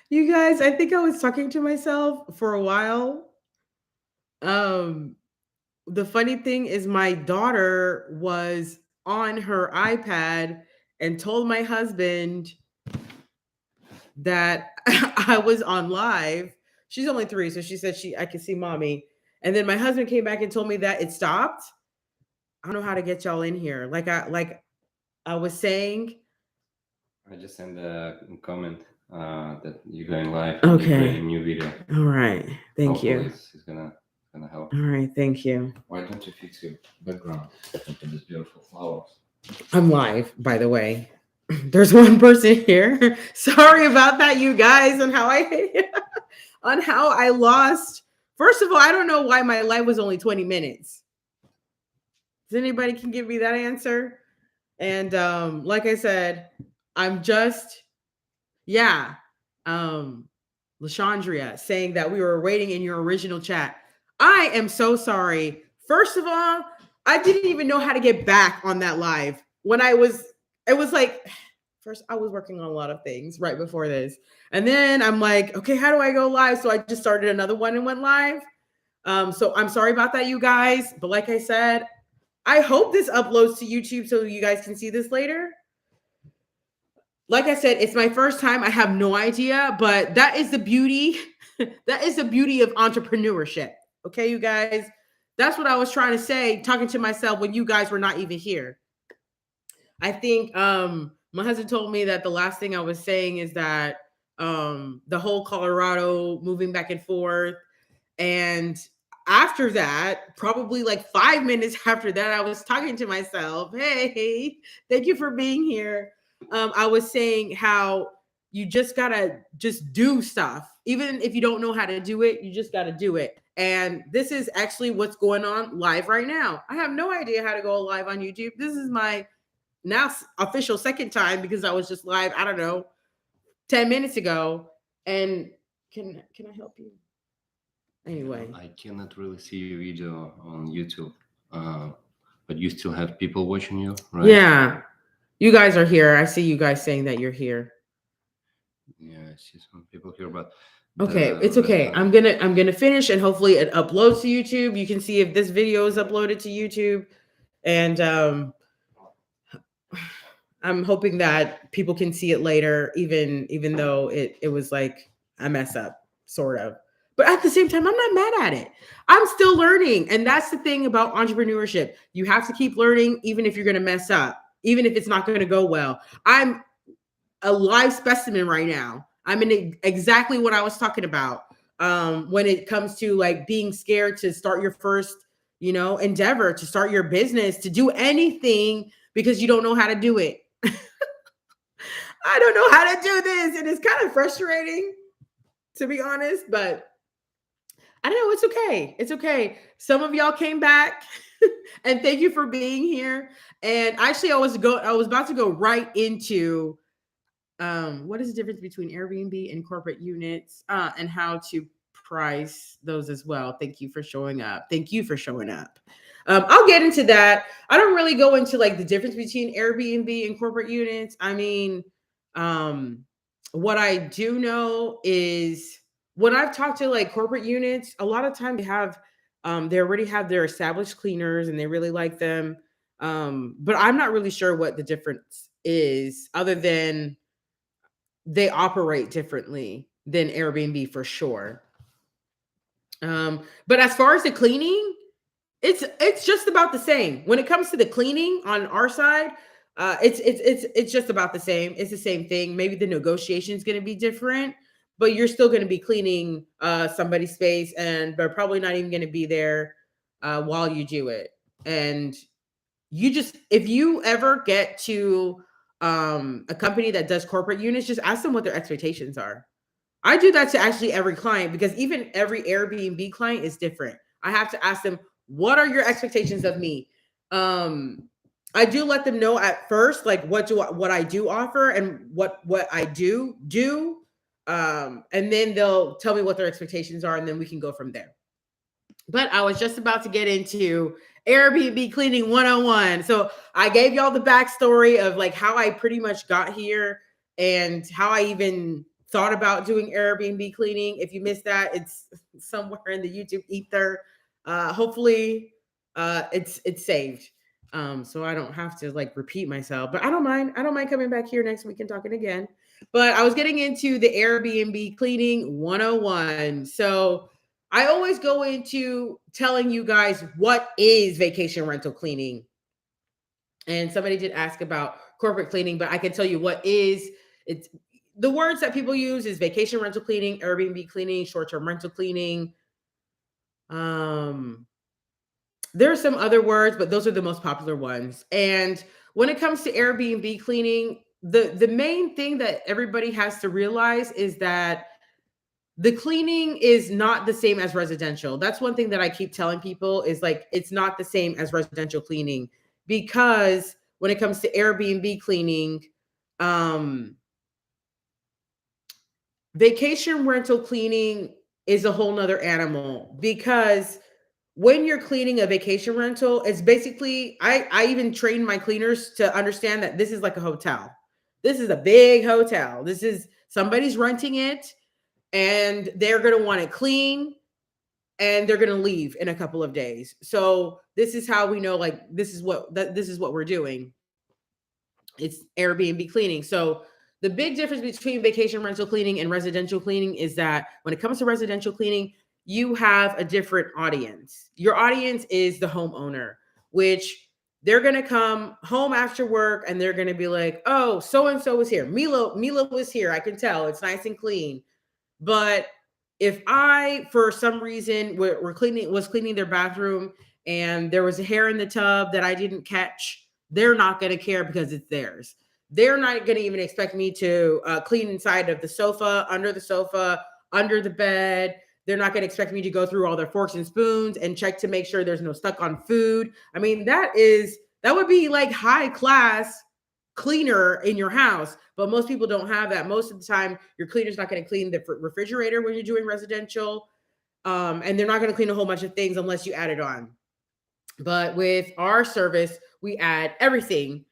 You guys, I think I was talking to myself for a while. Um, the funny thing is my daughter was on her iPad and told my husband that I was on live. She's only 3, so she said I could see mommy. And then my husband came back and told me that it stopped. I don't know how to get y'all in here. Like I was saying. I just sent a comment that you're going live and you're Okay. creating a new video. All right. Thank Hopefully, you. it's gonna help. All right. Thank you. Why don't you fix your background into this beautiful flowers? I'm live, by the way. There's one person here. Sorry about that, you guys, on how I on how I lost. First of all, I don't know why my live was only 20 minutes. Does anybody can give me that answer? And like I said, I'm just yeah. Um Lashandria saying that we were waiting in your original chat. I am so sorry. First of all, I didn't even know how to get back on that live. When it was like, first, I was working on a lot of things right before this. And then I'm like, okay, how do I go live? So I just started another one and went live. So I'm sorry about that, you guys. But like I said, I hope this uploads to YouTube so you guys can see this later. Like I said, it's my first time. I have no idea, but that is the beauty. That is the beauty of entrepreneurship. Okay, you guys. That's what I was trying to say, talking to myself when you guys were not even here. I think my husband told me that the last thing I was saying is that the whole Colorado moving back and forth. And after that, probably like 5 minutes after that, I was talking to myself, hey, thank you for being here. I was saying how you just gotta just do stuff. Even if you don't know how to do it, you just gotta do it. And this is actually what's going on live right now. I have no idea how to go live on YouTube. This is my now official second time because I was just live, I don't know, 10 minutes ago. And can I help you? Anyway. I cannot really see your video on YouTube, but you still have people watching you, right? Yeah. You guys are here. I see you guys saying that you're here. Yeah, I see some people here, but Okay, the it's okay. restaurant. I'm gonna finish and hopefully it uploads to YouTube. You can see if this video is uploaded to YouTube. And I'm hoping that people can see it later, even though it was like a mess up, sort of. But at the same time, I'm not mad at it. I'm still learning, and that's the thing about entrepreneurship. You have to keep learning, even if you're going to mess up, even if it's not going to go well. I'm a live specimen right now. I'm in exactly what I was talking about when it comes to like being scared to start your first, endeavor, to start your business, to do anything because you don't know how to do it. I don't know how to do this. And it's kind of frustrating, to be honest, but I don't know. It's okay. It's okay. Some of y'all came back and thank you for being here. And actually I was about to go right into what is the difference between Airbnb and corporate units and how to price those as well. Thank you for showing up. Thank you for showing up. I'll get into that. I don't really go into like the difference between Airbnb and corporate units. I mean, um, what I do know is when I've talked to like corporate units, a lot of times they already have their established cleaners and they really like them. But I'm not really sure what the difference is other than they operate differently than Airbnb for sure. But as far as the cleaning, it's just about the same. When it comes to the cleaning on our side, it's just about the same. It's the same thing. Maybe the negotiation is going to be different, but you're still going to be cleaning somebody's space, and they're probably not even going to be there while you do it. And you just if you ever get to a company that does corporate units, just ask them what their expectations are. I do that to actually every client because even every Airbnb client is different. I have to ask them, what are your expectations of me? Um, I do let them know at first, like what I do offer and what I do. And then they'll tell me what their expectations are, and then we can go from there. But I was just about to get into Airbnb cleaning 101. So I gave y'all the backstory of like how I pretty much got here and how I even thought about doing Airbnb cleaning. If you missed that, it's somewhere in the YouTube ether. Hopefully, it's saved, so I don't have to like repeat myself. But I don't mind. I don't mind coming back here next week and talking again. But I was getting into the Airbnb cleaning 101. So I always go into telling you guys what is vacation rental cleaning. And somebody did ask about corporate cleaning, but I can tell you what is. It's the words that people use is vacation rental cleaning, Airbnb cleaning, short-term rental cleaning. Um, there are some other words, but those are the most popular ones. And when it comes to Airbnb cleaning, the main thing that everybody has to realize is that the cleaning is not the same as residential. That's one thing that I keep telling people is like it's not the same as residential cleaning, because when it comes to Airbnb cleaning, um vacation rental cleaning is a whole nother animal, because when you're cleaning a vacation rental, it's basically I even train my cleaners to understand that this is like a hotel. This is a big hotel. This is somebody's renting it, and they're going to want it clean, and they're going to leave in a couple of days. So this is how we know like this is what we're doing. It's Airbnb cleaning. So the big difference between vacation rental cleaning and residential cleaning is that when it comes to residential cleaning, you have a different audience. Your audience is the homeowner, which they're going to come home after work and they're going to be like, "Oh, so and so was here. Mila was here. I can tell. It's nice and clean." But if I, for some reason, was cleaning their bathroom and there was a hair in the tub that I didn't catch, they're not going to care because it's theirs. They're not going to even expect me to clean inside of the sofa, under the bed. They're not going to expect me to go through all their forks and spoons and check to make sure there's no stuck on food. I mean, that would be like high class cleaner in your house, but most people don't have that. Most of the time your cleaner's not going to clean the refrigerator when you're doing residential, and they're not going to clean a whole bunch of things unless you add it on. But with our service, we add everything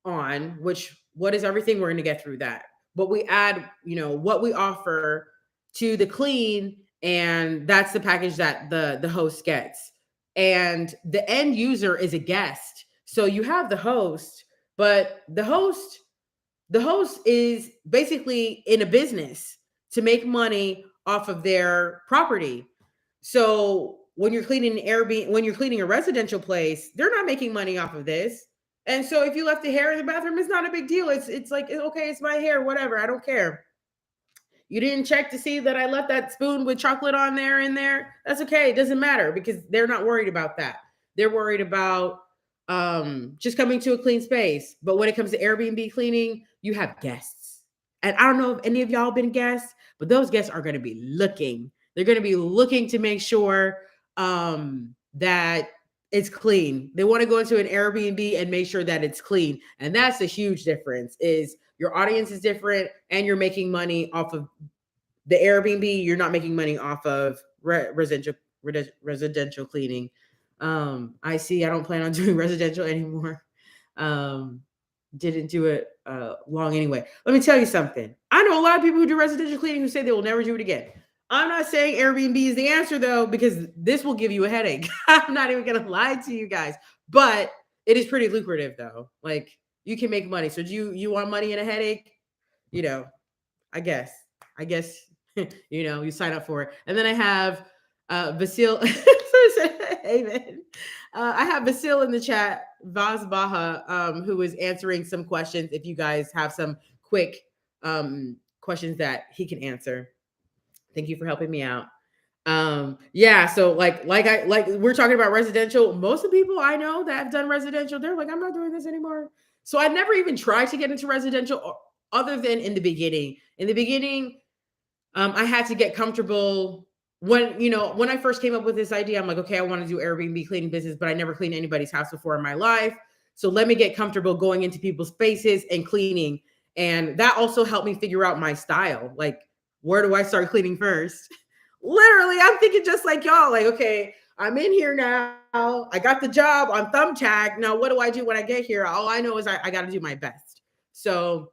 on. Which, what is everything? We're going to get through that. But we add, what we offer to the clean, and that's the package that the host gets. And the end user is a guest. So you have the host, but the host is basically in a business to make money off of their property. So when you're cleaning an Airbnb, when you're cleaning a residential place, they're not making money off of this. And so if you left the hair in the bathroom, it's not a big deal. It's like, okay, it's my hair, whatever. I don't care. You didn't check to see that I left that spoon with chocolate on there in there. That's okay. It doesn't matter because they're not worried about that. They're worried about just coming to a clean space. But when it comes to Airbnb cleaning, you have guests. And I don't know if any of y'all been guests, but those guests are going to be looking. They're going to be looking to make sure that it's clean. They want to go into an Airbnb and make sure that it's clean. And that's a huge difference, is your audience is different and you're making money off of the Airbnb. You're not making money off of residential cleaning. I see. I don't plan on doing residential anymore. Didn't do it long anyway. Let me tell you something. I know a lot of people who do residential cleaning who say they will never do it again. I'm not saying Airbnb is the answer though, because this will give you a headache. I'm not even gonna lie to you guys, but it is pretty lucrative though. Like you can make money. So do you want money and a headache? You know, I guess. You sign up for it. And then I have Vasil. Amen. I have Vasil in the chat, Vaz Baha, who is answering some questions. If you guys have some quick questions that he can answer. Thank you for helping me out. Yeah, so like we're talking about residential. Most of the people I know that have done residential, they're like, I'm not doing this anymore. So I never even tried to get into residential other than in the beginning. In the beginning, I had to get comfortable when I first came up with this idea. I'm like, okay, I want to do Airbnb cleaning business, but I never cleaned anybody's house before in my life. So let me get comfortable going into people's spaces and cleaning. And that also helped me figure out my style. Like, where do I start cleaning first? Literally, I'm thinking just like y'all, like, okay, I'm in here now. I got the job on Thumbtack. Now, what do I do when I get here? All I know is I got to do my best. So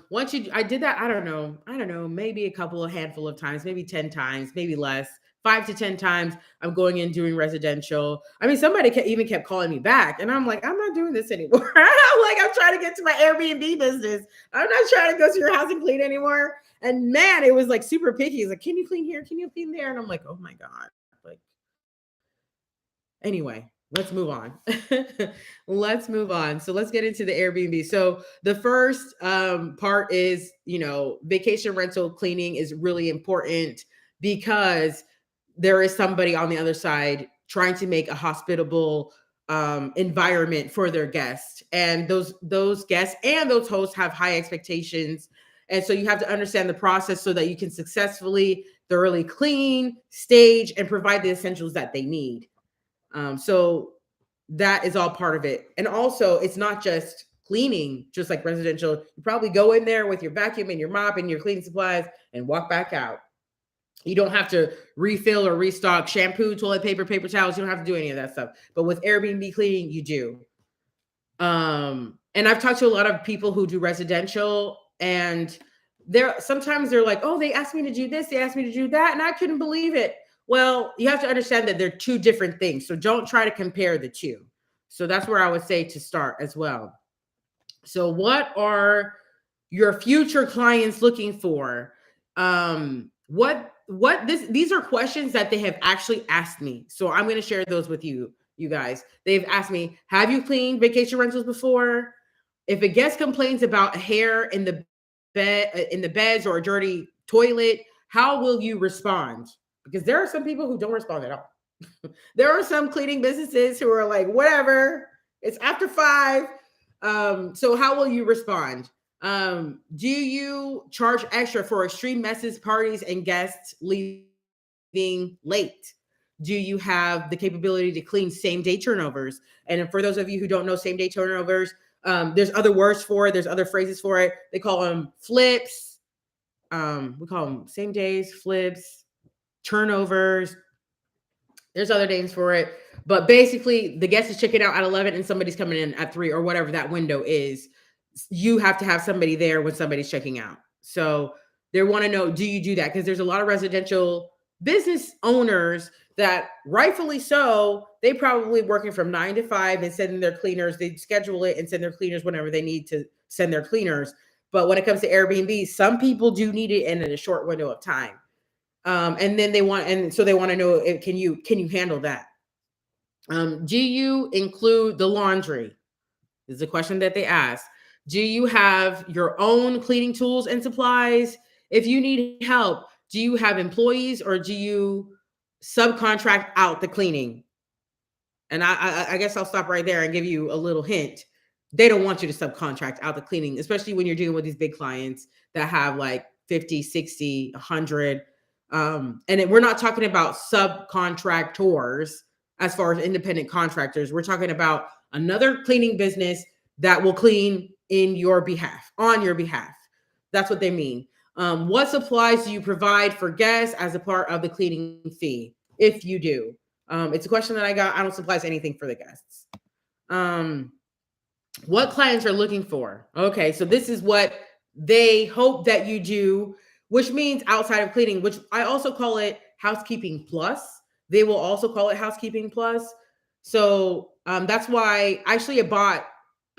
Once you, I did that, I don't know, maybe a couple of handful of times, maybe 10 times, maybe less, 5 to 10 times. I'm going in doing residential. I mean, somebody even kept calling me back, and I'm like, I'm not doing this anymore. I'm trying to get to my Airbnb business. I'm not trying to go to your house and clean anymore. And man, it was like super picky. He's like, can you clean here? Can you clean there? And I'm like, oh my God. Anyway, let's move on. Let's move on. So let's get into the Airbnb. So the first part is, vacation rental cleaning is really important because there is somebody on the other side trying to make a hospitable environment for their guests, and those guests and those hosts have high expectations, and so you have to understand the process so that you can successfully, thoroughly clean, stage, and provide the essentials that they need. So that is all part of it. And also, it's not just cleaning, just like residential. You probably go in there with your vacuum and your mop and your cleaning supplies and walk back out. You don't have to refill or restock shampoo, toilet paper, paper towels. You don't have to do any of that stuff. But with Airbnb cleaning, you do. And I've talked to a lot of people who do residential, and sometimes they're like, oh, they asked me to do this, they asked me to do that, and I couldn't believe it. Well, you have to understand that they're two different things. So don't try to compare the two. So that's where I would say to start as well. So what are your future clients looking for? These are questions that they have actually asked me. So I'm going to share those with you guys. They've asked me, have you cleaned vacation rentals before? If a guest complains about hair in the beds or a dirty toilet, how will you respond? Because there are some people who don't respond at all. There are some cleaning businesses who are like, whatever, it's after 5. So how will you respond? Do you charge extra for extreme messes, parties, and guests leaving late? Do you have the capability to clean same-day turnovers? And for those of you who don't know same-day turnovers, there's other words for it. There's other phrases for it. They call them flips. We call them same days, flips, turnovers. There's other names for it. But basically, the guest is checking out at 11 and somebody's coming in at 3 or whatever that window is. You have to have somebody there when somebody's checking out. So they want to know, do you do that? Because there's a lot of residential business owners that, rightfully so, they probably working from 9 to 5 and sending their cleaners. They schedule it and send their cleaners whenever they need to send their cleaners. But when it comes to Airbnb, some people do need it in a short window of time. And then they want to know, can you handle that? Do you include the laundry? This is a question that they ask. Do you have your own cleaning tools and supplies? If you need help, do you have employees or do you subcontract out the cleaning? And I guess I'll stop right there and give you a little hint. They don't want you to subcontract out the cleaning, especially when you're dealing with these big clients that have like 50, 60, 100. We're not talking about subcontractors as far as independent contractors. We're talking about another cleaning business that will clean on your behalf. That's what they mean. What supplies do you provide for guests as a part of the cleaning fee? If you do. It's a question that I got. I don't supply anything for the guests. What clients are looking for? Okay, so this is what they hope that you do, which means outside of cleaning, which I also call it housekeeping plus. They will also call it housekeeping plus. So that's why actually I bought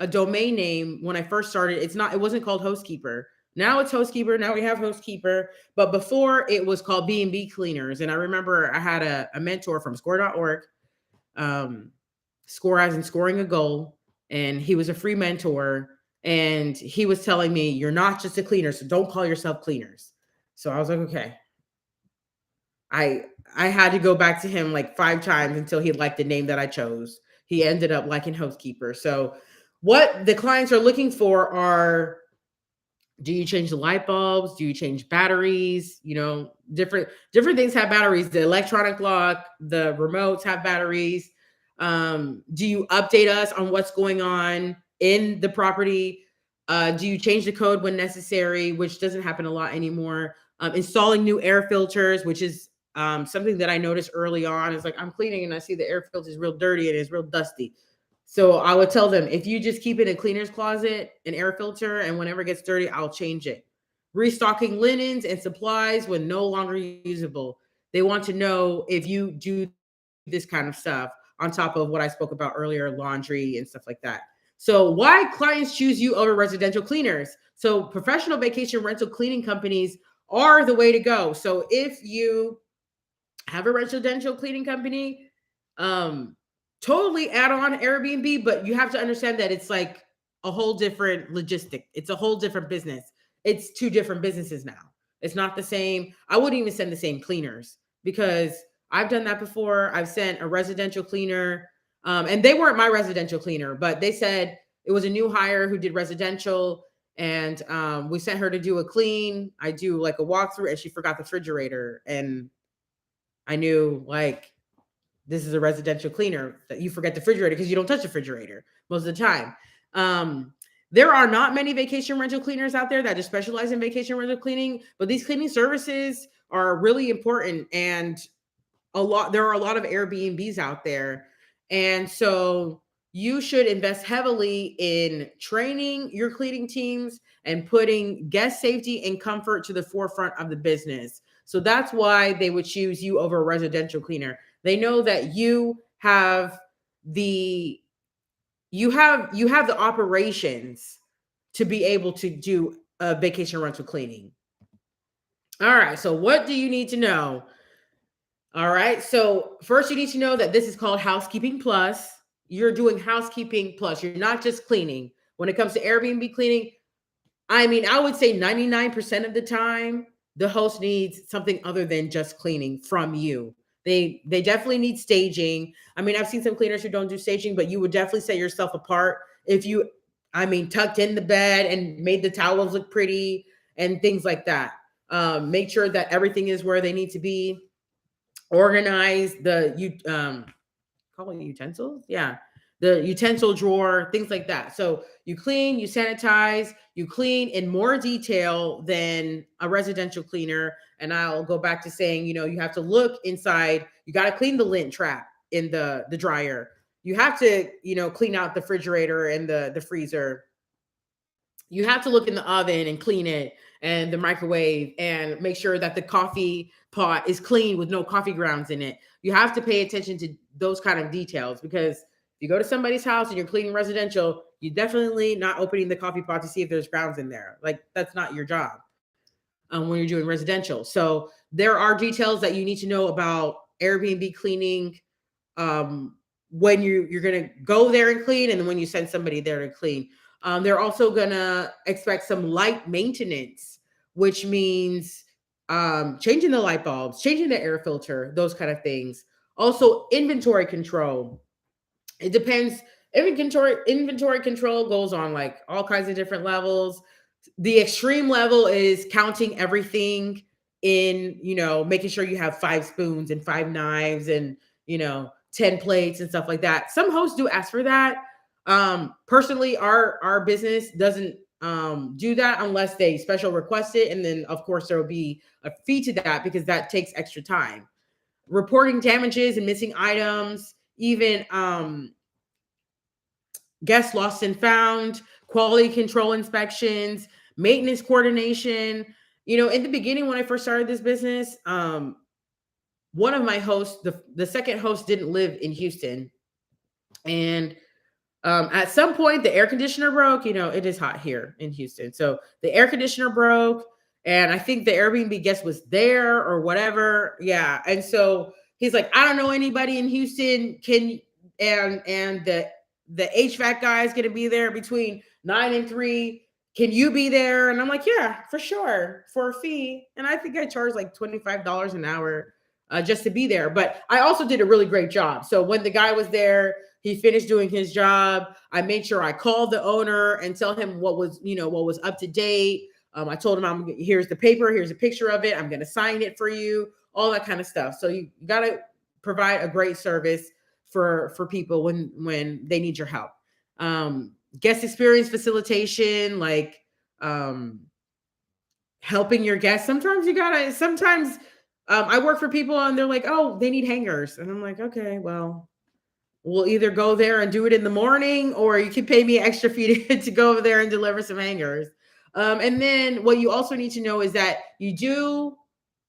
a domain name when I first started. It wasn't called Hostkeeper. Now it's Hostkeeper. Now we have Hostkeeper. But before it was called B&B Cleaners. And I remember I had a mentor from score.org, score as in scoring a goal. And he was a free mentor. And he was telling me, you're not just a cleaner, so don't call yourself cleaners. So I was like, okay. I had to go back to him like 5 times until he liked the name that I chose. He ended up liking Hostkeeper. So what the clients are looking for are, do you change the light bulbs? Do you change batteries? Different things have batteries. The electronic lock, the remotes have batteries. Do you update us on what's going on in the property? Do you change the code when necessary, which doesn't happen a lot anymore? Installing new air filters, which is something that I noticed early on. Is like I'm cleaning and I see the air filter is real dirty and it's real dusty. So I would tell them, if you just keep it in a cleaner's closet, an air filter, and whenever it gets dirty, I'll change it. Restocking linens and supplies when no longer usable. They want to know if you do this kind of stuff on top of what I spoke about earlier, laundry and stuff like that. So why clients choose you over residential cleaners? So professional vacation rental cleaning companies are the way to go. So if you have a residential cleaning company, um, totally add on Airbnb, but you have to understand that it's like a whole different logistic. It's a whole different business. It's two different businesses now. It's not the same. I wouldn't even send the same cleaners because I've done that before. I've sent a residential cleaner, and they weren't my residential cleaner, but they said it was a new hire who did residential, and we sent her to do a clean. I do like a walkthrough, and she forgot the refrigerator, and I knew like this is a residential cleaner that you forget the refrigerator because you don't touch the refrigerator most of the time. Um, there are not many vacation rental cleaners out there that just specialize in vacation rental cleaning, but these cleaning services are really important, and there are a lot of Airbnbs out there. And so you should invest heavily in training your cleaning teams and putting guest safety and comfort to the forefront of the business. So that's why they would choose you over a residential cleaner. They know that the you have the operations to be able to do a vacation rental cleaning. All right, so what do you need to know? All right. So first, you need to know that this is called housekeeping plus. You're doing housekeeping plus. You're not just cleaning. When it comes to Airbnb cleaning, I mean, I would say 99% of the time, the host needs something other than just cleaning from you. They definitely need staging. I mean, I've seen some cleaners who don't do staging, but you would definitely set yourself apart if you, I mean, tucked in the bed and made the towels look pretty and things like that. Make sure that everything is where they need to be. Organize the you call it utensils, yeah, the utensil drawer, things like that. So you clean, you sanitize, you clean in more detail than a residential cleaner. And I'll go back to saying, you have to look inside. You got to clean the lint trap in the dryer. You have to clean out the refrigerator and the freezer. You have to look in the oven and clean it, and the microwave, and make sure that the coffee pot is clean with no coffee grounds in it. You have to pay attention to those kind of details, because if you go to somebody's house and you're cleaning residential, you're definitely not opening the coffee pot to see if there's grounds in there. Like, that's not your job when you're doing residential. So there are details that you need to know about Airbnb cleaning, um, when you're going to go there and clean, and then when you send somebody there to clean. They're also going to expect some light maintenance, which means changing the light bulbs, changing the air filter, those kind of things. Also, inventory control. It depends. Inventory control goes on like all kinds of different levels. The extreme level is counting everything in, making sure you have 5 spoons and 5 knives and, 10 plates and stuff like that. Some hosts do ask for that. Personally, our business doesn't do that unless they special request it. And then of course there will be a fee to that because that takes extra time. Reporting damages and missing items, even guests lost and found, quality control inspections, maintenance coordination. In the beginning when I first started this business, one of my hosts, the second host, didn't live in Houston. And at some point, the air conditioner broke. It is hot here in Houston. So the air conditioner broke, and I think the Airbnb guest was there or whatever. Yeah. And so he's like, I don't know anybody in Houston. And the HVAC guy is going to be there between 9 and 3. Can you be there? And I'm like, yeah, for sure, for a fee. And I think I charged like $25 an hour just to be there. But I also did a really great job. So when the guy was there, he finished doing his job. I made sure I called the owner and tell him what was up to date. I told him, here's the paper, here's a picture of it. I'm going to sign it for you, all that kind of stuff. So you got to provide a great service for people when they need your help. Guest experience facilitation, like helping your guests. Sometimes I work for people and they're like, oh, they need hangers. And I'm like, okay, well, we'll either go there and do it in the morning, or you can pay me extra fee to go over there and deliver some hangers. And then what you also need to know is that you do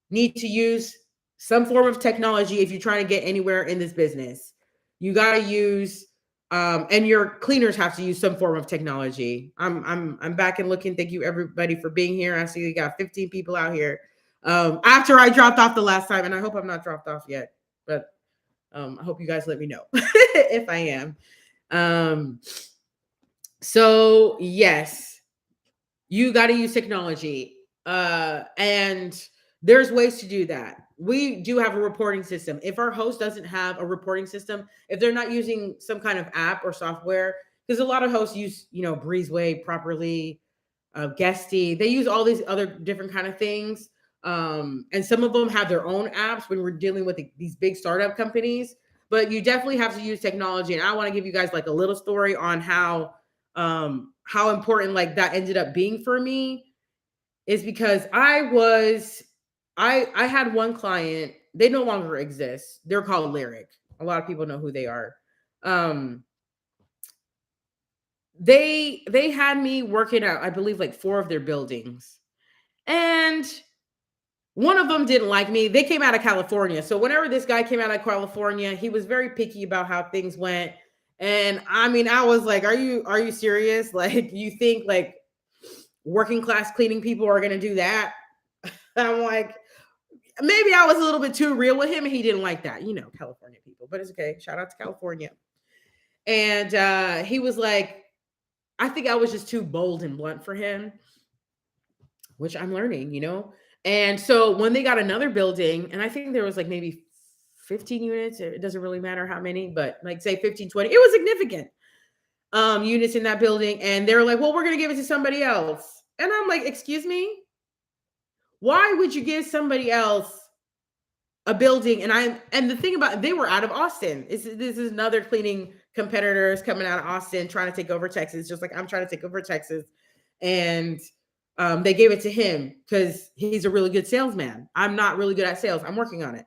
need to use some form of technology if you're trying to get anywhere in this business. You got to use, and your cleaners have to use some form of technology. I'm back and looking. Thank you everybody for being here. I see we got 15 people out here. After I dropped off the last time, and I hope I'm not dropped off yet, but I hope you guys let me know if I am. Um, so yes, you got to use technology, and there's ways to do that. We do have a reporting system. If our host doesn't have a reporting system, if they're not using some kind of app or software, because a lot of hosts use, Breezeway properly, Guesty, they use all these other different kind of things. And some of them have their own apps when we're dealing with these big startup companies. But you definitely have to use technology. And I want to give you guys like a little story on how important like that ended up being for me, is because I had one client. They no longer exist. They're called Lyric. A lot of people know who they are. um they had me working at, I believe, like four of their buildings, and one of them didn't like me. They came out of California, so whenever this guy came out of California, he was very picky about how things went. And I mean, I was like, are you serious? Like, you think like working class cleaning people are going to do that? I'm like, maybe I was a little bit too real with him, and he didn't like that, California people. But it's okay, shout out to California. And he was like, I think I was just too bold and blunt for him, which I'm learning. And so when they got another building, and I think there was like maybe 15 units, it doesn't really matter how many, but like say 15, 20, it was significant units in that building. And they're like, well, we're going to give it to somebody else. And I'm like, excuse me? Why would you give somebody else a building? And the thing about, they were out of Austin. This is another cleaning competitors coming out of Austin trying to take over Texas, just like I'm trying to take over Texas. And they gave it to him because he's a really good salesman. I'm not really good at sales. I'm working on it.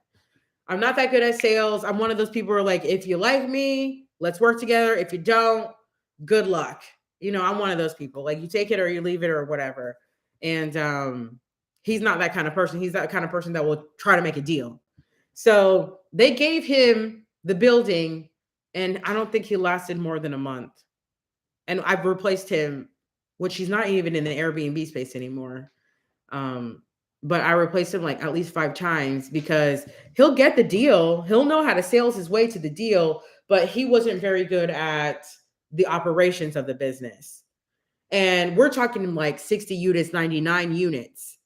I'm not that good at sales. I'm one of those people who are like, if you like me, let's work together. If you don't, good luck. I'm one of those people. Like, you take it or you leave it or whatever. And he's not that kind of person. He's that kind of person that will try to make a deal. So they gave him the building, and I don't think he lasted more than a month. And I've replaced him, which he's not even in the Airbnb space anymore. But I replaced him like at least 5 times because he'll get the deal. He'll know how to sales his way to the deal, but he wasn't very good at the operations of the business. And we're talking like 60 units, 99 units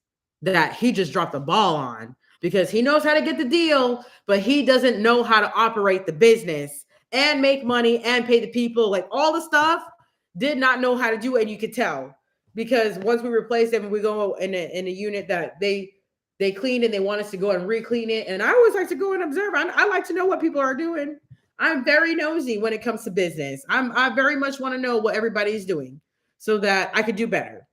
that he just dropped the ball on because he knows how to get the deal, but he doesn't know how to operate the business and make money and pay the people, like all the stuff. Did not know how to do it, and you could tell because once we replaced them, we go in a unit that they clean, and they want us to go and re-clean it. And I always like to go and observe. I like to know what people are doing. I'm very nosy when it comes to business. I very much want to know what everybody's doing so that I could do better.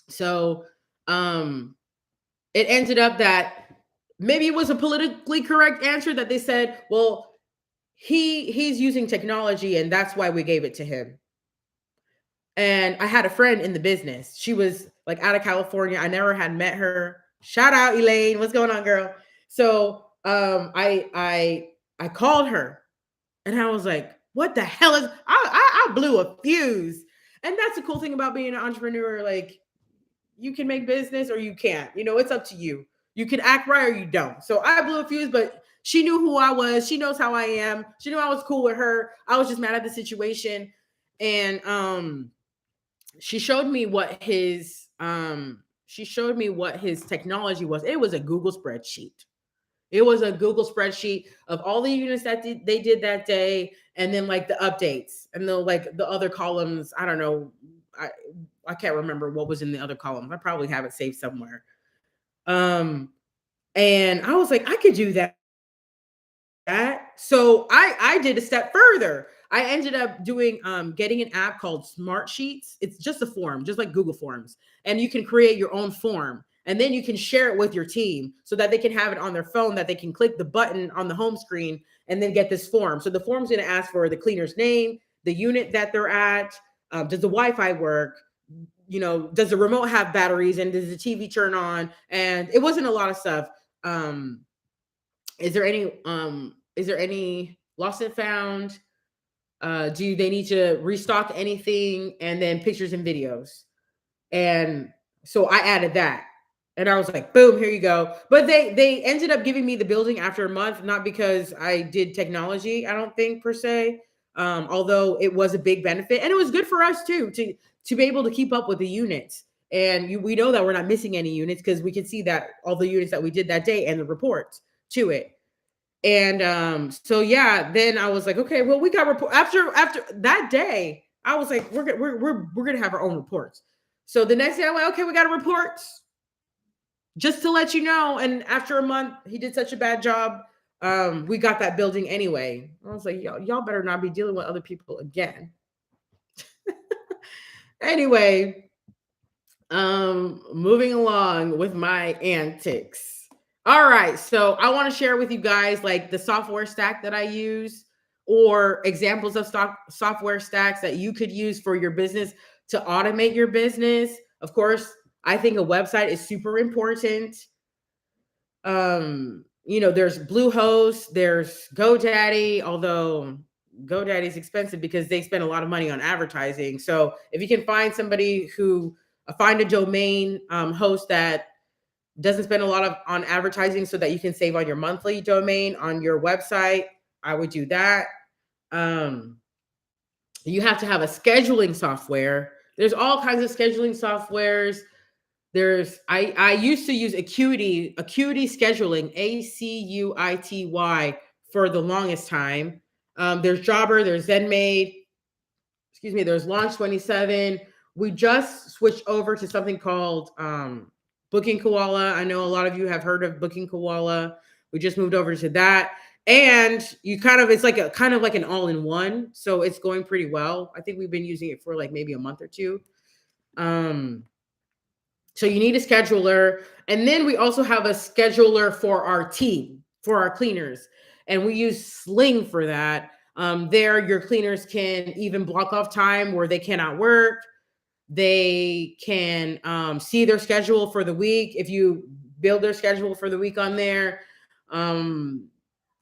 So it ended up that maybe it was a politically correct answer that they said, well, he's using technology, and that's why we gave it to him. And I had a friend in the business. She was like out of California. I never had met her. Shout out, Elaine. What's going on, girl? So I called her, and I was like, what the hell is I blew a fuse. And that's the cool thing about being an entrepreneur. Like, you can make business or you can't. It's up to you. You can act right or you don't. So I blew a fuse, but she knew who I was. She knows how I am. She knew I was cool with her. I was just mad at the situation. And she showed me what his technology was. It was a Google spreadsheet. It was a Google spreadsheet of all the units that they did that day, and then like the updates and the other columns. I don't know. I can't remember what was in the other columns. I probably have it saved somewhere. And I was like, I could do that. So I did a step further. I ended up doing getting an app called Smart Sheets. It's just a form, just like Google Forms, and you can create your own form. And then you can share it with your team so that they can have it on their phone, that they can click the button on the home screen and then get this form. So the form's going to ask for the cleaner's name, the unit that they're at, does the Wi-Fi work, does the remote have batteries, and does the TV turn on? And it wasn't a lot of stuff. um is there any lost and found? Do they need to restock anything? And then pictures and videos. And so I added that. And I was like, boom, here you go. But they ended up giving me the building after a month, not because I did technology, I don't think per se. Although it was a big benefit, and it was good for us too, to be able to keep up with the units. And we know that we're not missing any units because we can see that all the units that we did that day and the reports to it. And so yeah, then I was like, okay, well, we got report after that day. I was like, we're gonna have our own reports. So the next day, I'm like, okay, we got a report just to let you know. And after a month, he did such a bad job. We got that building anyway. I was like, y'all better not be dealing with other people again. Anyway, moving along with my antics. All right, so I want to share with you guys like the software stack that I use, or examples of software stacks that you could use for your business to automate your business. Of course, I think a website is super important. There's Bluehost, there's GoDaddy, although GoDaddy's expensive because they spend a lot of money on advertising. So if you can find somebody who find a domain host that doesn't spend a lot on advertising so that you can save on your monthly domain on your website, I would do that. You have to have a scheduling software. There's all kinds of scheduling softwares. I used to use Acuity scheduling, ACUITY, for the longest time. There's Jobber, there's ZenMaid, there's Launch 27. We just switched over to something called Booking Koala. I know a lot of you have heard of Booking Koala. We just moved over to that. And it's like a kind of like an all-in-one. So it's going pretty well. I think we've been using it for like maybe a month or two. So you need a scheduler. And then we also have a scheduler for our team, for our cleaners. And we use Sling for that. There, your cleaners can even block off time where they cannot work. They can see their schedule for the week. If you build their schedule for the week on there,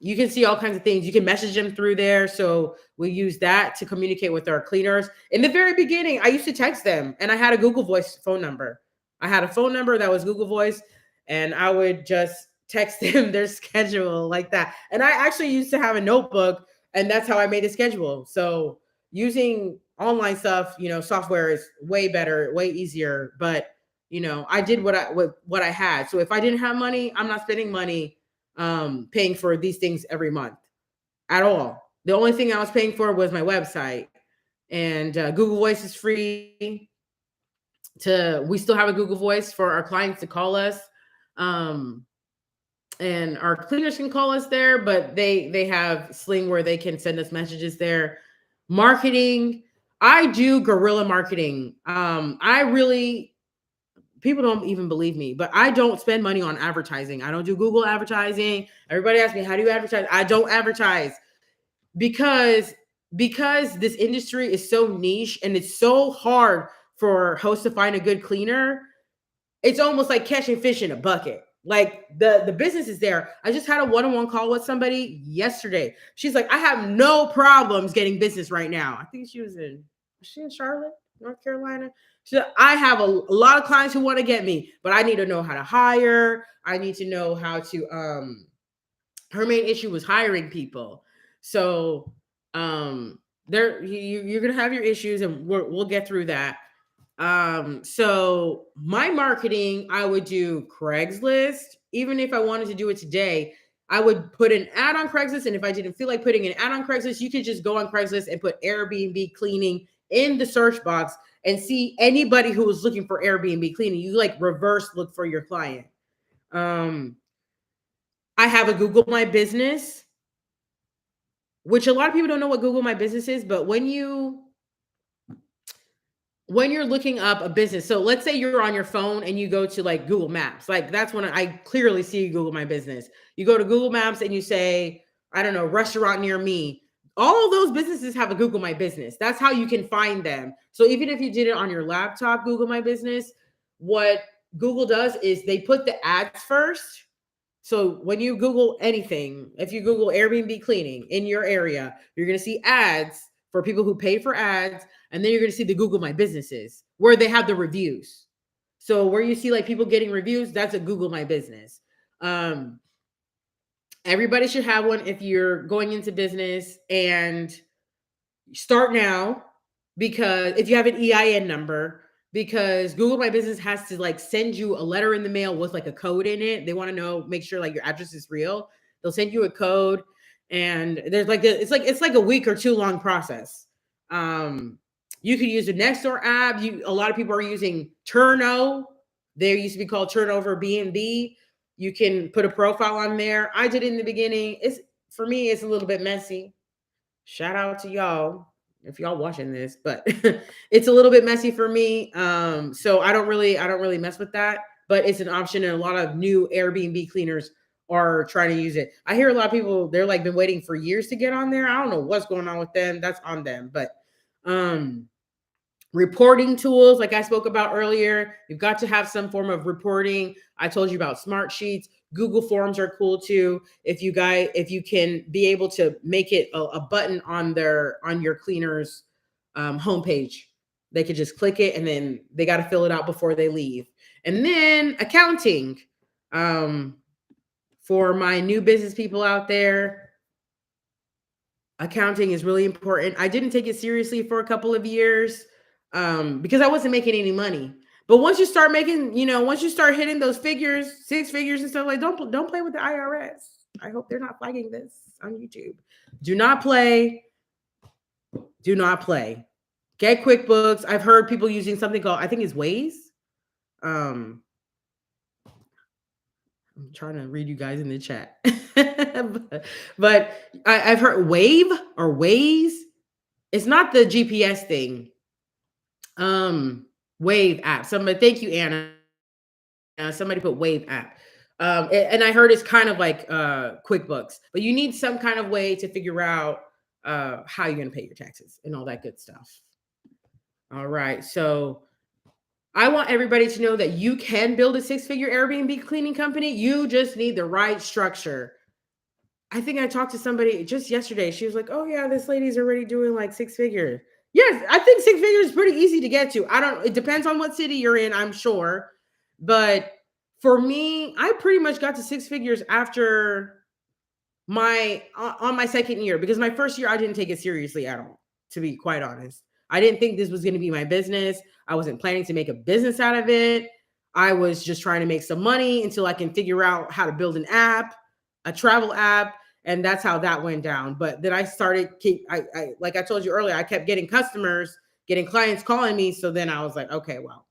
you can see all kinds of things. You can message them through there. So we use that to communicate with our cleaners. In the very beginning, I used to text them, and I had a Google Voice phone number. I had a phone number that was Google Voice, and I would just text them their schedule like that. And I actually used to have a notebook, and that's how I made a schedule. So using online stuff, software is way better, way easier. But I did what I had. So if I didn't have money, I'm not spending money paying for these things every month at all. The only thing I was paying for was my website, and Google Voice is free. We still have a Google Voice for our clients to call us. And our cleaners can call us there, but they have Sling where they can send us messages there. Marketing, I do guerrilla marketing. People don't even believe me, but I don't spend money on advertising. I don't do Google advertising. Everybody asks me, how do you advertise? I don't advertise because this industry is so niche and it's so hard for hosts to find a good cleaner. It's almost like catching fish in a bucket. Like the business is there. I just had a one-on-one call with somebody yesterday. She's like, I have no problems getting business right now. I think was she in Charlotte, North Carolina? She said, I have a lot of clients who want to get me, but I need to know how to hire. I need to know how to, her main issue was hiring people. So you're going to have your issues, and we'll get through that. So my marketing, I would do Craigslist. Even if I wanted to do it today, I would put an ad on Craigslist. And if I didn't feel like putting an ad on Craigslist, you could just go on Craigslist and put Airbnb cleaning in the search box and see anybody who was looking for Airbnb cleaning. You like reverse look for your client. I have a Google My Business, which a lot of people don't know what Google My Business is, but when you when you're looking up a business, so let's say you're on your phone and you go to like Google Maps, like that's when I clearly see Google My Business. You go to Google Maps and you say, I don't know, restaurant near me. All of those businesses have a Google My Business. That's how you can find them. So even if you did it on your laptop, Google My Business, what Google does is they put the ads first. So when you Google anything, if you Google Airbnb cleaning in your area, you're going to see ads for people who pay for ads. And then you're going to see the Google My Businesses where they have the reviews. So where you see like people getting reviews, that's a Google My Business. Um, Everybody should have one if you're going into business, and start now, because if you have an EIN number, because Google My Business has to like send you a letter in the mail with like a code in it. They want to know, make sure like your address is real. They'll send you a code, and there's like it's like a week or two long process. You could use the Nextdoor app. A lot of people are using Turno. There used to be called Turnover BNB. You can put a profile on there. I did it in the beginning. It's, for me, it's a little bit messy. Shout out to y'all if y'all watching this, but it's a little bit messy for me. So I don't really mess with that, but it's an option, and a lot of new Airbnb cleaners are trying to use it. I hear a lot of people, they're like been waiting for years to get on there. I don't know what's going on with them. That's on them. But reporting tools, like I spoke about earlier, you've got to have some form of reporting. I told you about Smart Sheets. Google Forms are cool too. If you can be able to make it a button on your cleaner's homepage, they could just click it, and then they got to fill it out before they leave. And then accounting, for my new business people out there, accounting is really important. I didn't take it seriously for a couple of years because I wasn't making any money. But once you start making, once you start hitting those figures, 6 figures and stuff, like don't play with the IRS. I hope they're not flagging this on YouTube. Do not play. Do not play. Get QuickBooks. I've heard people using something called, I think it's Waze. I'm trying to read you guys in the chat. but I've heard Wave or Waze. It's not the GPS thing. Wave app. Somebody, thank you, Anna. Somebody put Wave app. And I heard it's kind of like QuickBooks, but you need some kind of way to figure out how you're going to pay your taxes and all that good stuff. All right. So I want everybody to know that you can build a 6-figure Airbnb cleaning company. You just need the right structure. I think I talked to somebody just yesterday. She was like, oh yeah, this lady's already doing like 6 figures. Yes, I think 6 figures is pretty easy to get to. It depends on what city you're in, I'm sure. But for me, I pretty much got to 6 figures after on my second year, because my first year, I didn't take it seriously at all, to be quite honest. I didn't think this was going to be my business. I wasn't planning to make a business out of it. I was just trying to make some money until I can figure out how to build an app, a travel app. And that's how that went down. But then I started like I told you earlier, I kept getting customers, getting clients calling me. So then I was like, okay, well,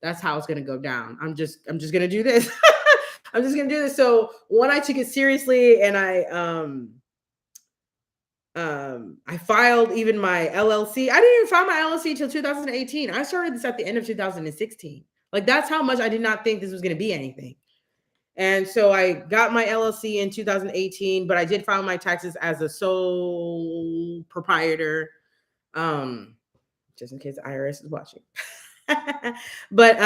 that's how it's going to go down. I'm just going to do this. I'm just going to do this. So when I took it seriously, and I filed even my LLC. I didn't even file my LLC till 2018. I started this at the end of 2016. Like, that's how much I did not think this was going to be anything. And so I got my LLC in 2018, but I did file my taxes as a sole proprietor, just in case the IRS is watching. But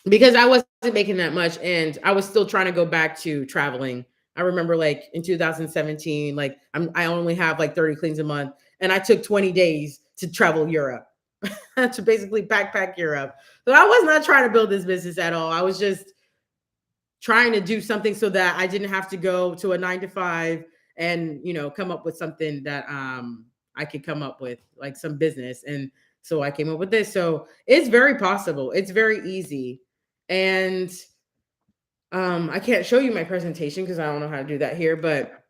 because I wasn't making that much, and I was still trying to go back to traveling. I remember like in 2017, like I only have like 30 cleans a month, and I took 20 days to travel Europe, to basically backpack Europe. So I was not trying to build this business at all. I was just trying to do something so that I didn't have to go to a 9-to-5 and, come up with something that I could come up with, like some business. And so I came up with this. So it's very possible. It's very easy. And I can't show you my presentation because I don't know how to do that here, but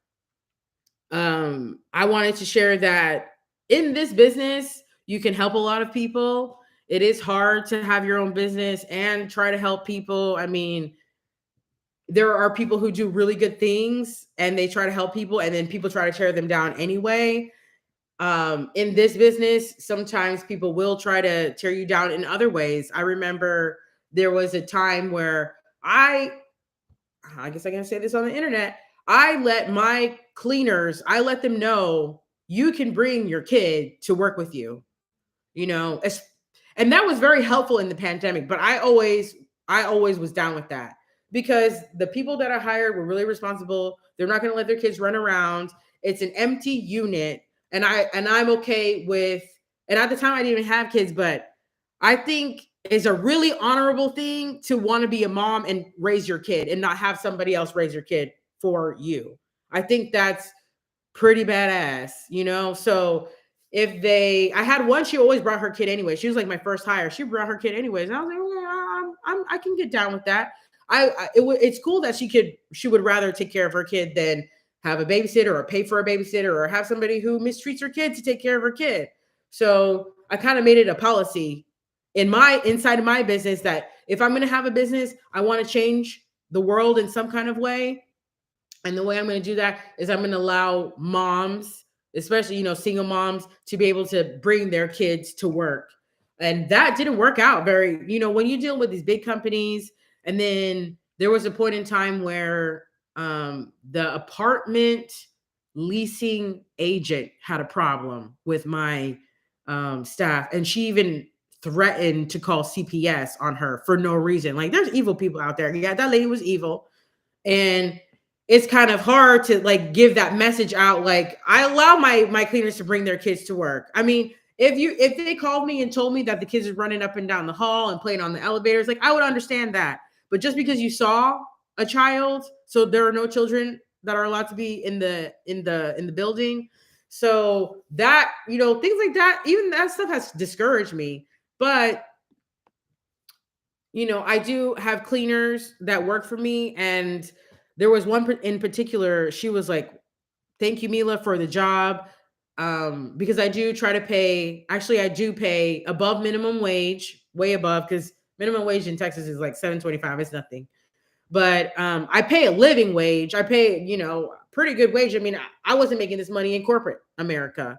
I wanted to share that in this business, you can help a lot of people. It is hard to have your own business and try to help people. I mean, there are people who do really good things and they try to help people, and then people try to tear them down anyway. In this business, sometimes people will try to tear you down in other ways. I remember there was a time where I guess I can say this on the internet. I let my cleaners, I let them know you can bring your kid to work with you, you know, and that was very helpful in the pandemic. But I always was down with that because the people that I hired were really responsible. They're not going to let their kids run around. It's an empty unit, and I'm okay with. And at the time, I didn't even have kids, but I think it's a really honorable thing to want to be a mom and raise your kid and not have somebody else raise your kid for you. I think that's pretty badass, you know? So if they, I had one, she always brought her kid anyway. She was like my first hire. She brought her kid anyways. And I was like, okay, I can get down with that. It's cool that she would rather take care of her kid than have a babysitter or pay for a babysitter or have somebody who mistreats her kid to take care of her kid. So I kind of made it a policy inside of my business that if I'm going to have a business, I want to change the world in some kind of way. And the way I'm going to do that is I'm going to allow moms, especially, single moms, to be able to bring their kids to work. And that didn't work out very, when you deal with these big companies. And then there was a point in time where the apartment leasing agent had a problem with my staff. And she even threatened to call CPS on her for no reason. Like, there's evil people out there. Yeah, that lady was evil. And it's kind of hard to like give that message out. Like, I allow my cleaners to bring their kids to work. I mean, if they called me and told me that the kids are running up and down the hall and playing on the elevators, like, I would understand that. But just because you saw a child, so there are no children that are allowed to be in the building. So that, things like that, even that stuff has discouraged me. But I do have cleaners that work for me. And there was one in particular, she was like, thank you, Mila, for the job. Because I do try to pay, actually, I do pay above minimum wage, way above, because minimum wage in Texas is like $7.25. It's nothing. But I pay a living wage. I pay, pretty good wage. I mean, I wasn't making this money in corporate America.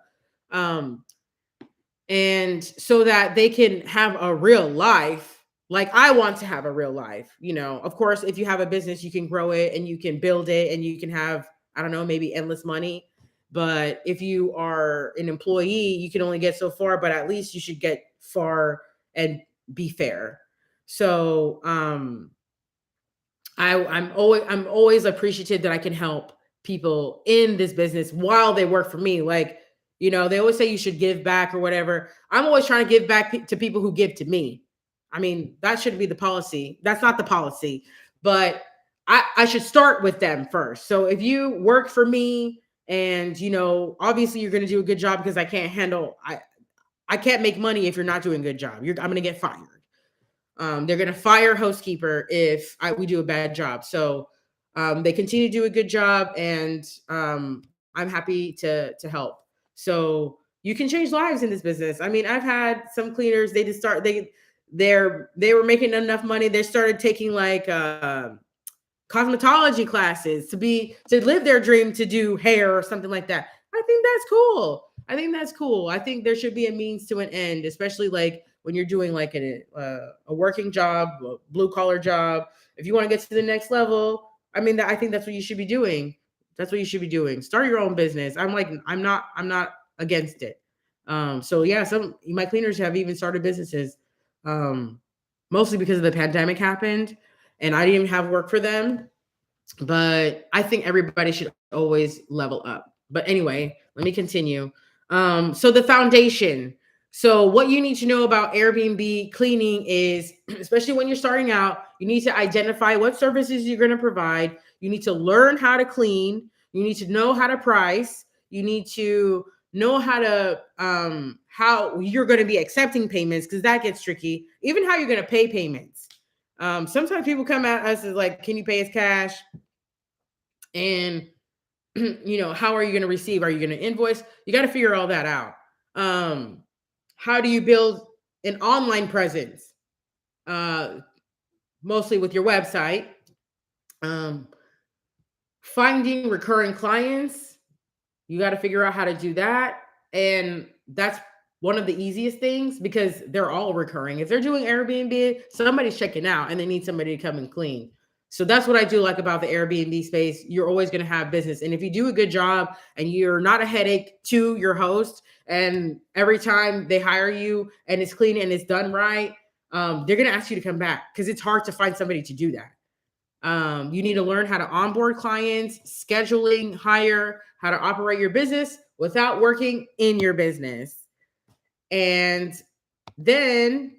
And so that they can have a real life like I want to have a real life. Of course, if you have a business, you can grow it and you can build it and you can have, I don't know, maybe endless money. But if you are an employee, you can only get so far, but at least you should get far and be fair. So I'm always appreciative that I can help people in this business while they work for me. Like, they always say you should give back or whatever. I'm always trying to give back to people who give to me. I mean, that shouldn't be the policy. That's not the policy, but I should start with them first. So if you work for me and, obviously you're going to do a good job because I can't make money if you're not doing a good job. I'm going to get fired. They're going to fire housekeeper if we do a bad job. So they continue to do a good job, and I'm happy to help. So you can change lives in this business. I mean, I've had some cleaners. They were making enough money. They started taking like cosmetology classes to live their dream to do hair or something like that. I think that's cool. I think there should be a means to an end, especially like when you're doing like a working job, a blue collar job. If you want to get to the next level, I mean, I think that's what you should be doing. That's what you should be doing. Start your own business. I'm not against it. So yeah, some my cleaners have even started businesses, mostly because of the pandemic happened, and I didn't have work for them. But I think everybody should always level up. But anyway, let me continue. So the foundation. So what you need to know about Airbnb cleaning is, especially when you're starting out, you need to identify what services you're going to provide. You need to learn how to clean. You need to know how to price. You need to know how you're going to be accepting payments, because that gets tricky. Even how you're going to pay payments. Sometimes people come at us as like, can you pay us cash? And how are you going to receive? Are you going to invoice? You got to figure all that out. How do you build an online presence? Mostly with your website. Finding recurring clients. You got to figure out how to do that. And that's one of the easiest things because they're all recurring. If they're doing Airbnb, somebody's checking out and they need somebody to come and clean. So that's what I do like about the Airbnb space. You're always going to have business. And if you do a good job and you're not a headache to your host, and every time they hire you and it's clean and it's done right, they're going to ask you to come back because it's hard to find somebody to do that. You need to learn how to onboard clients, scheduling, hire, how to operate your business without working in your business. And then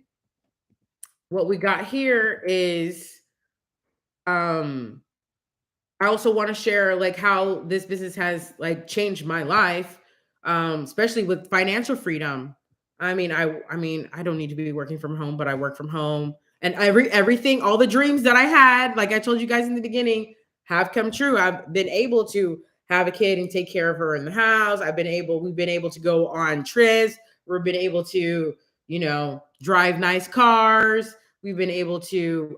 what we got here is um I also want to share like how this business has like changed my life, especially with financial freedom. I mean, I don't need to be working from home, but I work from home, and everything, all the dreams that I had, like I told you guys in the beginning, have come true. I've been able to have a kid and take care of her in the house. We've been able to go on trips. We've been able to, drive nice cars. We've been able to,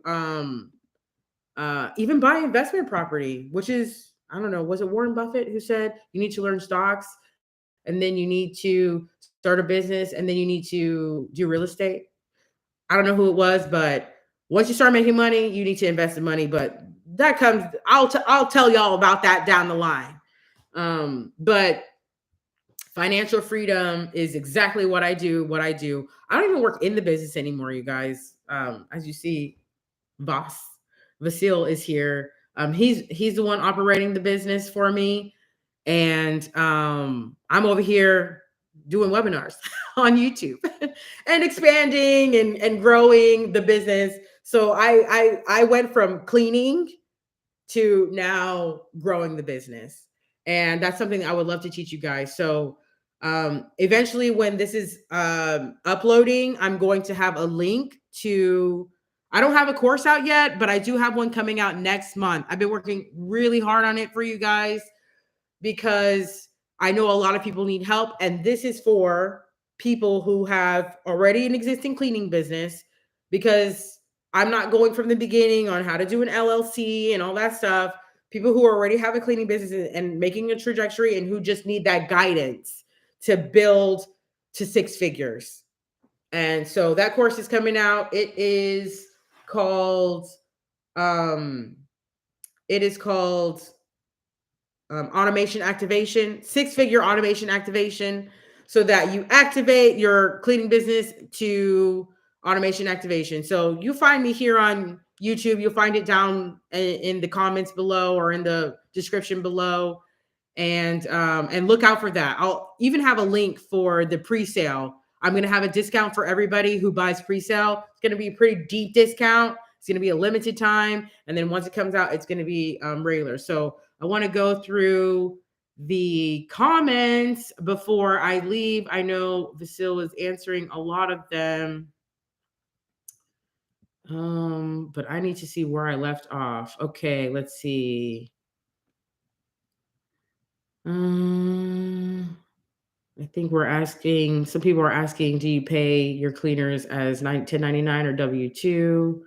even buy investment property, which is, I don't know, was it Warren Buffett who said you need to learn stocks and then you need to start a business and then you need to do real estate? I don't know who it was, but once you start making money, you need to invest in money. But that comes, I'll tell y'all about that down the line. But financial freedom is exactly what I do. I don't even work in the business anymore, you guys. As you see, boss Vasil is here. He's the one operating the business for me, and I'm over here doing webinars on YouTube and expanding and growing the business. So I went from cleaning to now growing the business, and that's something I would love to teach you guys. So eventually, when this is uploading, I'm going to have a link to, I don't have a course out yet, but I do have one coming out next month. I've been working really hard on it for you guys because I know a lot of people need help. And this is for people who have already an existing cleaning business, because I'm not going from the beginning on how to do an LLC and all that stuff. People who already have a cleaning business and making a trajectory and who just need that guidance to build to six figures. And so that course is coming out. Called um it is called automation activation, six-figure automation activation, so that you activate your cleaning business to automation activation. So you find me here on YouTube. You'll find it down in the comments below or in the description below, and look out for that. I'll even have a link for the pre-sale. I'm going to have a discount for everybody who buys pre-sale. It's going to be a pretty deep discount. It's going to be a limited time, and then once it comes out, it's going to be regular. So I want to go through the comments before I leave. I know Vasil is answering a lot of them, but I need to see where I left off. Okay, let's see. I think some people are asking, do you pay your cleaners as 1099 or W-2?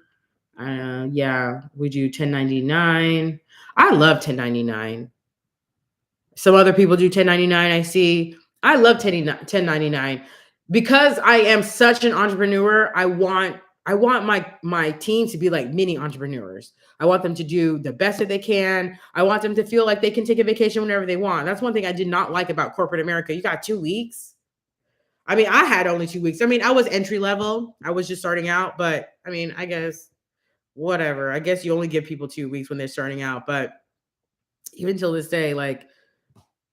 Yeah, we do 1099. I love 1099. Some other people do 1099. I see. I love 1099 because I am such an entrepreneur. I want my team to be like mini entrepreneurs. I want them to do the best that they can. I want them to feel like they can take a vacation whenever they want. That's one thing I did not like about corporate America. You got 2 weeks. I mean, I had only 2 weeks. I mean, I was entry level. I was just starting out, but I mean, I guess whatever. I guess you only give people 2 weeks when they're starting out, but even till this day, like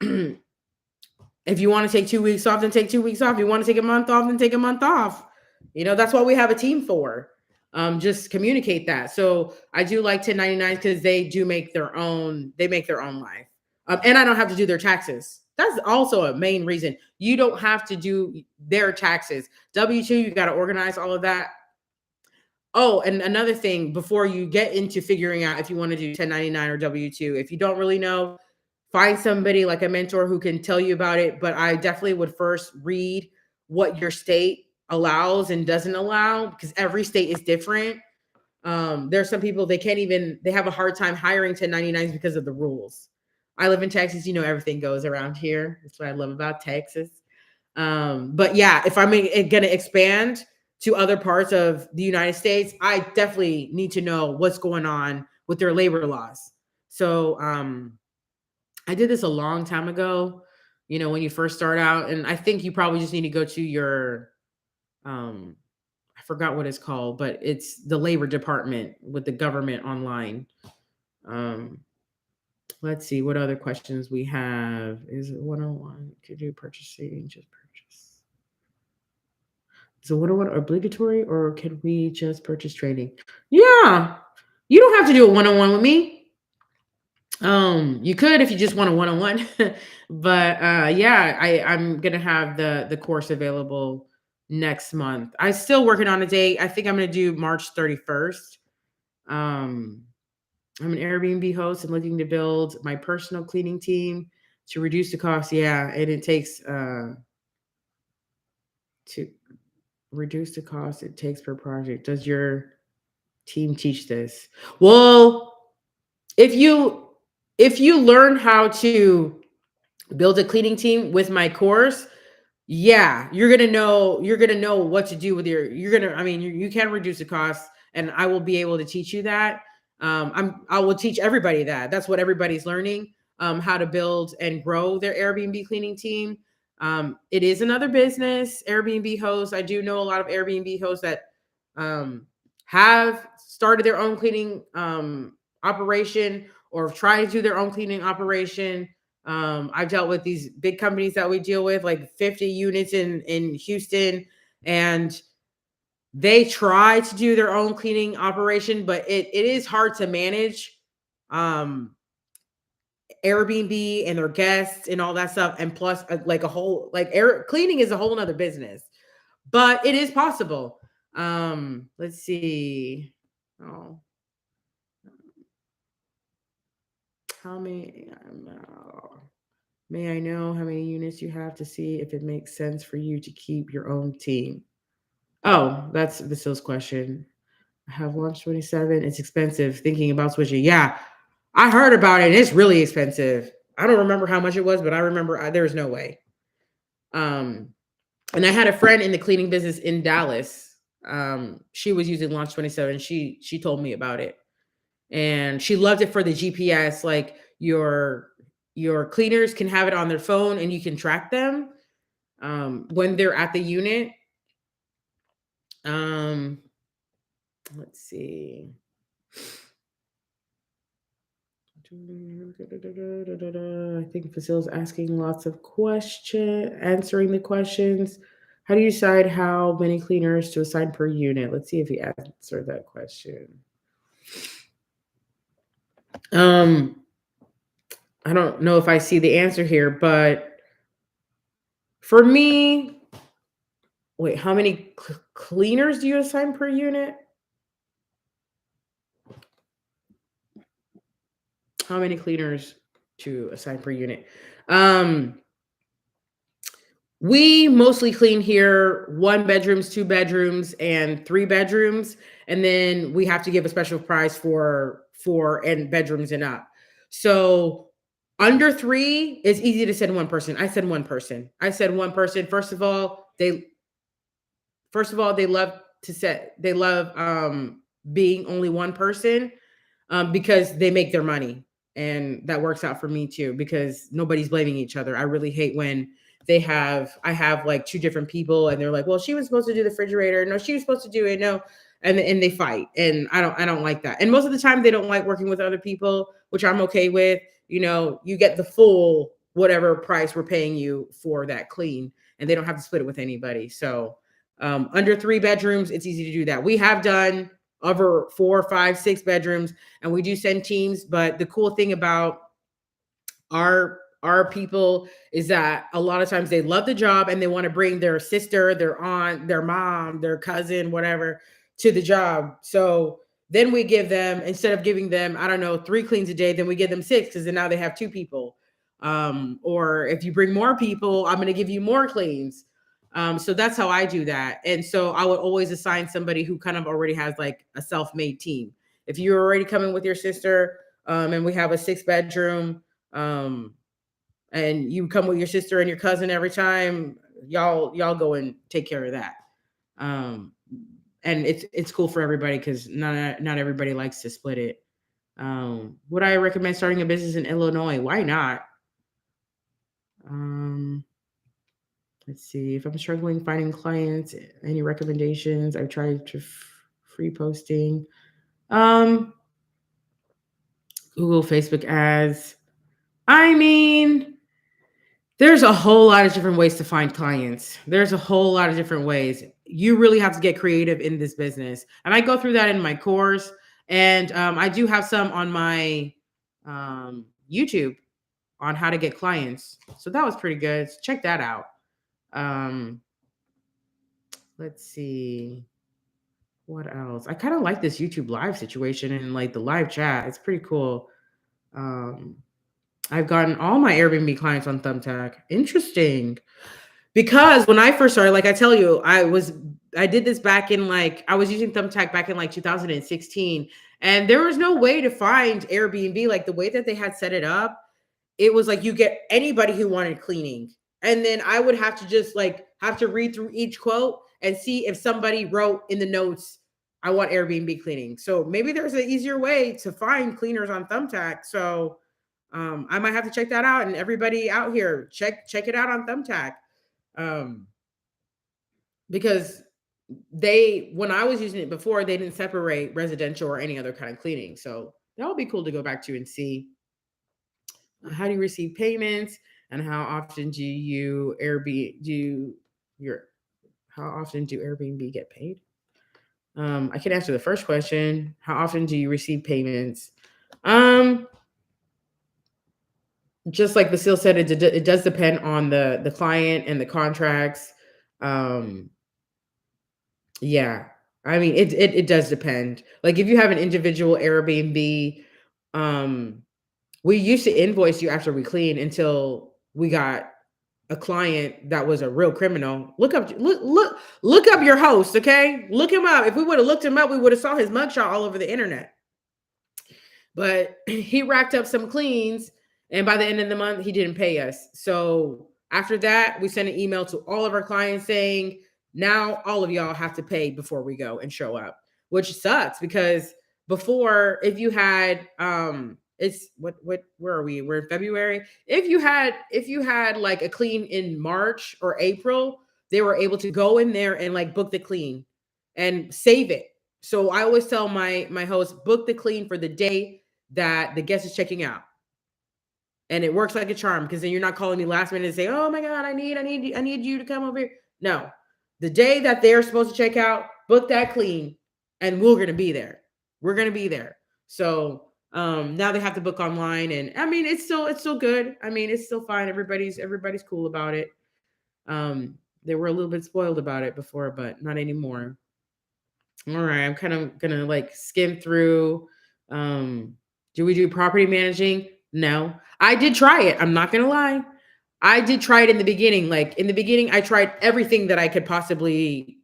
if you want to take 2 weeks off, then take 2 weeks off. If you want to take a month off, then take a month off. That's what we have a team for. Just communicate that. So I do like 1099 because they make their own life. And I don't have to do their taxes. That's also a main reason. You don't have to do their taxes. W-2, you got to organize all of that. Oh, and another thing, before you get into figuring out if you want to do 1099 or W-2, if you don't really know, find somebody like a mentor who can tell you about it. But I definitely would first read what your state allows and doesn't allow, because every state is different. There's some people, they have a hard time hiring 1099s because of the rules. I live in Texas. Everything goes around here. That's what I love about Texas. But yeah, if I'm going to expand to other parts of the United States, I definitely need to know what's going on with their labor laws. So I did this a long time ago, when you first start out. And I think you probably just need to go to your, um, I forgot what it's called, but it's the labor department with the government online. Um, let's see what other questions we have. Is it 101? Could you purchasing just purchase? So 101 obligatory, or can we just purchase trading? Yeah. You don't have to do a one-on-one with me. You could if you just want a one-on-one. But yeah, I'm gonna have the course available next month. I'm still working on a date. I think I'm gonna do March 31st. Um, I'm an Airbnb host and looking to build my personal cleaning team to reduce the cost. Yeah, and it takes to reduce the cost it takes per project. Does your team teach this? Well, if you learn how to build a cleaning team with my course, yeah, you're gonna know what to do with your you're gonna I mean you can reduce the cost, and I will be able to teach you that. I will teach everybody that. That's what everybody's learning, how to build and grow their Airbnb cleaning team. It is another business, Airbnb hosts. I do know a lot of Airbnb hosts that um have started their own cleaning operation, or try to do their own cleaning operation. I've dealt with these big companies that we deal with, like 50 units in Houston, and they try to do their own cleaning operation, but it is hard to manage um Airbnb and their guests and all that stuff. And plus, like a whole like air cleaning is a whole nother business, but it is possible. Let's see. Oh, how many? May I know how many units you have to see if it makes sense for you to keep your own team? Oh, that's Vasile's question. I have Launch 27. It's expensive. Thinking about switching. Yeah, I heard about it. It's really expensive. I don't remember how much it was, but I remember there's no way. Um, and I had a friend in the cleaning business in Dallas. She was using Launch 27. She told me about it, and she loved it for the GPS. Like your cleaners can have it on their phone, and you can track them when they're at the unit. Um, let's see. I think Fasil's asking lots of answering the questions. How do you decide how many cleaners to assign per unit? Let's see if he answered that question. Um, I don't know if I see the answer here, but for me, wait, how many cleaners do you assign per unit? How many cleaners to assign per unit? Um, we mostly clean here 1 bedrooms, 2 bedrooms, and 3 bedrooms, and then we have to give a special price for 4 bedrooms and up. So under 3 is easy to send one person. I said one person. I said one person. First of all, they love they love being only one person, because they make their money. And that works out for me too, because nobody's blaming each other. I really hate when I have like 2 different people, and they're like, well, she was supposed to do the refrigerator. No, she was supposed to do it. No. And they fight. And I don't like that. And most of the time they don't like working with other people, which I'm okay with. You get the full whatever price we're paying you for that clean, and they don't have to split it with anybody. So under 3 bedrooms, it's easy to do that. We have done over 4, 5, 6 bedrooms, and we do send teams. But the cool thing about our people is that a lot of times they love the job, and they want to bring their sister, their aunt, their mom, their cousin, whatever, to the job. So then we give them, instead of giving them, I don't know, 3 cleans a day, then we give them 6, because then now they have 2 people. Or if you bring more people, I'm going to give you more cleans. So that's how I do that. And so I would always assign somebody who kind of already has like a self-made team. If you're already coming with your sister, and we have a 6 bedroom, and you come with your sister and your cousin every time, y'all go and take care of that. Um, and it's cool for everybody because not everybody likes to split it. Would I recommend starting a business in Illinois? Why not? Um, let's see. If I'm struggling finding clients, any recommendations? I've tried to free posting. Um, Google, Facebook ads. I mean, there's a whole lot of different ways to find clients. There's a whole lot of different ways. You really have to get creative in this business. And I go through that in my course. And I do have some on my YouTube on how to get clients. So that was pretty good. So check that out. Um, let's see. What else? I kind of like this YouTube live situation and like the live chat. It's pretty cool. Um, I've gotten all my Airbnb clients on Thumbtack. Interesting. Because when I first started, like I tell you, I did this back in like I was using Thumbtack back in like 2016, and there was no way to find Airbnb like the way that they had set it up. It was like you get anybody who wanted cleaning, and then I would have to just like have to read through each quote and see if somebody wrote in the notes, "I want Airbnb cleaning." So maybe there's an easier way to find cleaners on Thumbtack. So I might have to check that out. And everybody out here, check it out on Thumbtack. Um, because they when I was using it before, they didn't separate residential or any other kind of cleaning. So that would be cool to go back to and see. How do you receive payments and how often do you Airbnb do your how often do Airbnb get paid? I can answer the first question. How often do you receive payments? Um, just like Vasile said, it does depend on the client and the contracts. Um, Yeah. I mean, it does depend. Like if you have an individual Airbnb, um, we used to invoice you after we clean until we got a client that was a real criminal. Look up your host, okay? Look him up. If we would have looked him up, we would have saw his mugshot all over the internet. But he racked up some cleans, and by the end of the month, he didn't pay us. So after that, we sent an email to all of our clients saying, now all of y'all have to pay before we go and show up, which sucks because before, if you had it's where are we? We're in February. If you had like a clean in March or April, they were able to go in there and like book the clean and save it. So I always tell my host, book the clean for the day that the guest is checking out. And it works like a charm because then you're not calling me last minute and say, "Oh my God, I need you to come over here." No, the day that they're supposed to check out, book that clean, and we're gonna be there. We're gonna be there. So now they have to book online, and I mean it's still good. I mean it's still fine. Everybody's cool about it. They were a little bit spoiled about it before, but not anymore. All right, I'm kind of gonna like skim through. Um, do we do property managing? No. I did try it. I'm not gonna lie. I did try it in the beginning. Like in the beginning, I tried everything that I could possibly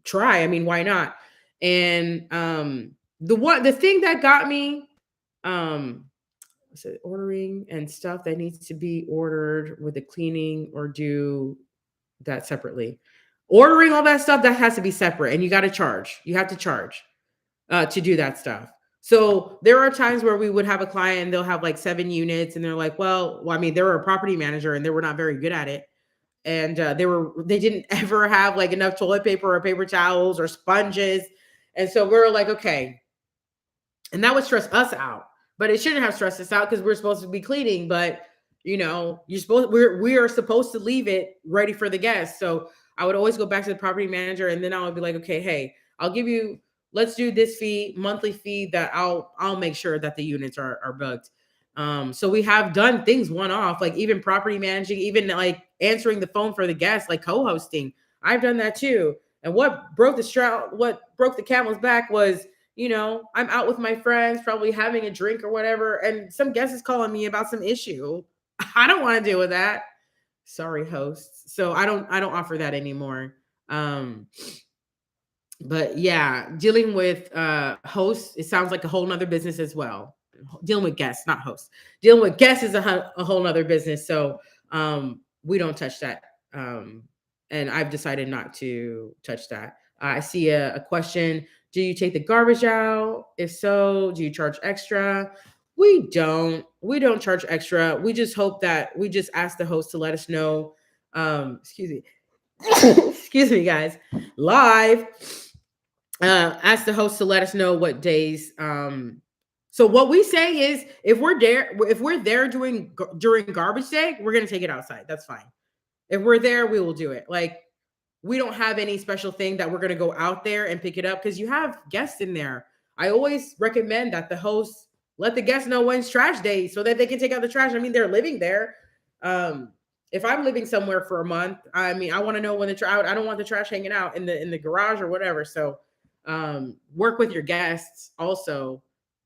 try. I mean, why not? And the thing that got me, um, was it ordering and stuff that needs to be ordered with the cleaning or do that separately. Ordering all that stuff that has to be separate, and you got to charge. You have to charge to do that stuff. So there are times where we would have a client and they'll have like 7 units, and they're like, "Well, I mean, they were a property manager and they were not very good at it, and they didn't ever have like enough toilet paper or paper towels or sponges." And so we're like, okay, and that would stress us out. But it shouldn't have stressed us out because we're supposed to be cleaning. But we are supposed to leave it ready for the guests. So I would always go back to the property manager, and then I would be like, okay, hey, I'll give you. Let's do this monthly fee that I'll make sure that the units are booked. So we have done things one off, like even property managing, even like answering the phone for the guests, like co-hosting. I've done that too. And what broke the camel's back was I'm out with my friends, probably having a drink or whatever, and some guest is calling me about some issue. I don't want to deal with that. Sorry, hosts. So I don't offer that anymore. Um, but yeah, dealing with hosts, it sounds like a whole nother business as well. Dealing with guests, not hosts. Dealing with guests is a whole nother business. So we don't touch that. and I've decided not to touch that. I see a question. Do you take the garbage out? If so, do you charge extra? We don't. We don't charge extra. We just hope that we just ask the host to let us know. Excuse me. Excuse me, guys. Live. Ask the host to let us know what days. So what we say is, if we're there during garbage day, we're gonna take it outside. That's fine. If we're there, we will do it. Like, we don't have any special thing that we're going to go out there and pick it up because you have guests in there. I always recommend that the host let the guests know when's trash day so that they can take out the trash. I mean, they're living there. Um, if I'm living somewhere for a month, I mean, I want to know when the trash. I don't want the trash hanging out in the garage or whatever. So, work with your guests also,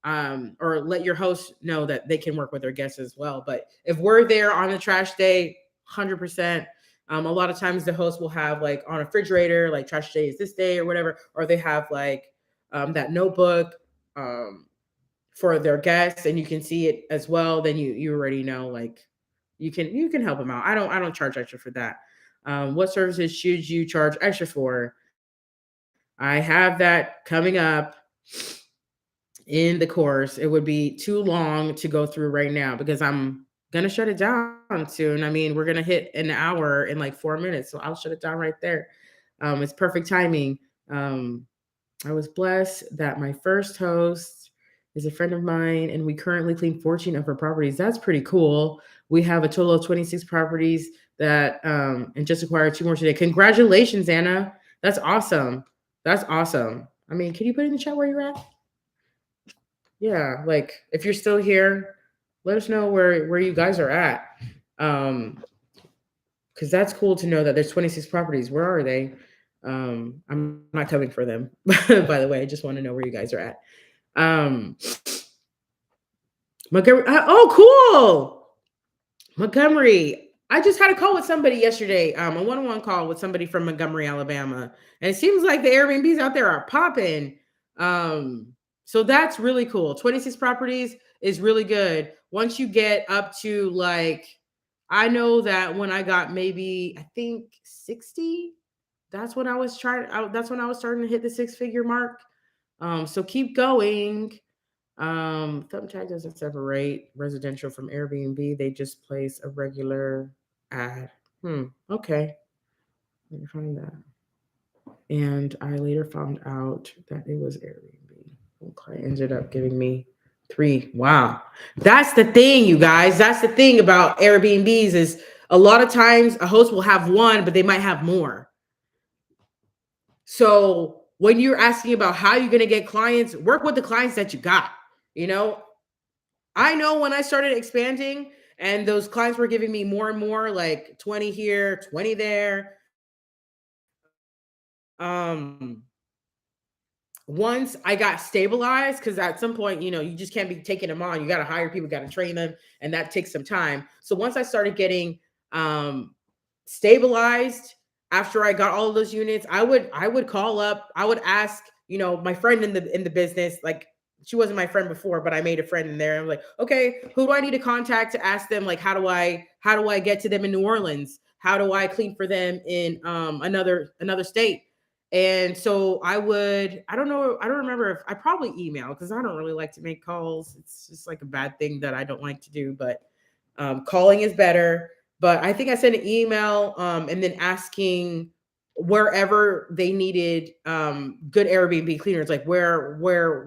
or let your host know that they can work with their guests as well. But if we're there on the trash day, 100%. A lot of times the host will have like on a refrigerator, like trash day is this day or whatever, or they have like that notebook for their guests, and you can see it as well. Then you already know, like, you can help them out. I don't charge extra for that. What services should you charge extra for? I have that coming up in the course. It would be too long to go through right now because I'm gonna shut it down soon. I mean, we're gonna hit an hour in like 4 minutes, so I'll shut it down right there. It's perfect timing. Um, I was blessed that my first host is a friend of mine, and we currently clean 14 of her properties. That's pretty cool. We have a total of 26 properties that and just acquired two more today. Congratulations, Anna. That's awesome. That's awesome. I mean, can you put in the chat where you're at? Yeah, like if you're still here, let us know where you guys are at. Um, because that's cool to know that there's 26 properties. Where are they? I'm not coming for them. By the way, I just want to know where you guys are at. Um, Montgomery. Oh, cool. Montgomery. I just had a call with somebody yesterday, a one-on-one call with somebody from Montgomery, Alabama, and it seems like the Airbnbs out there are popping. So that's really cool. 26 properties is really good. Once you get up to like, I know that when I got maybe I think 60, that's when I was starting to hit the six-figure mark. So keep going. Thumbtack doesn't separate residential from Airbnb. They just place a regular ad. Okay. Let me find that. And I later found out that it was Airbnb. Okay, ended up giving me three. Wow. That's the thing, you guys. That's the thing about Airbnbs is a lot of times a host will have one, but they might have more. So when you're asking about how you're going to get clients, work with the clients that you got. You know, I know when I started expanding and those clients were giving me more and more, like 20 here, 20 there. Once I got stabilized, because at some point, you just can't be taking them on. You got to hire people, got to train them, and that takes some time. So once I started getting stabilized, after I got all of those units, I would call up, I would ask, my friend in the business, like she wasn't my friend before, but I made a friend in there. I'm like, okay, who do I need to contact to ask them, like, how do I get to them in New Orleans? How do I clean for them in another state? And so I don't remember if I probably email because I don't really like to make calls. It's just like a bad thing that I don't like to do, but calling is better. But I think I sent an email and then asking wherever they needed good Airbnb cleaners, like where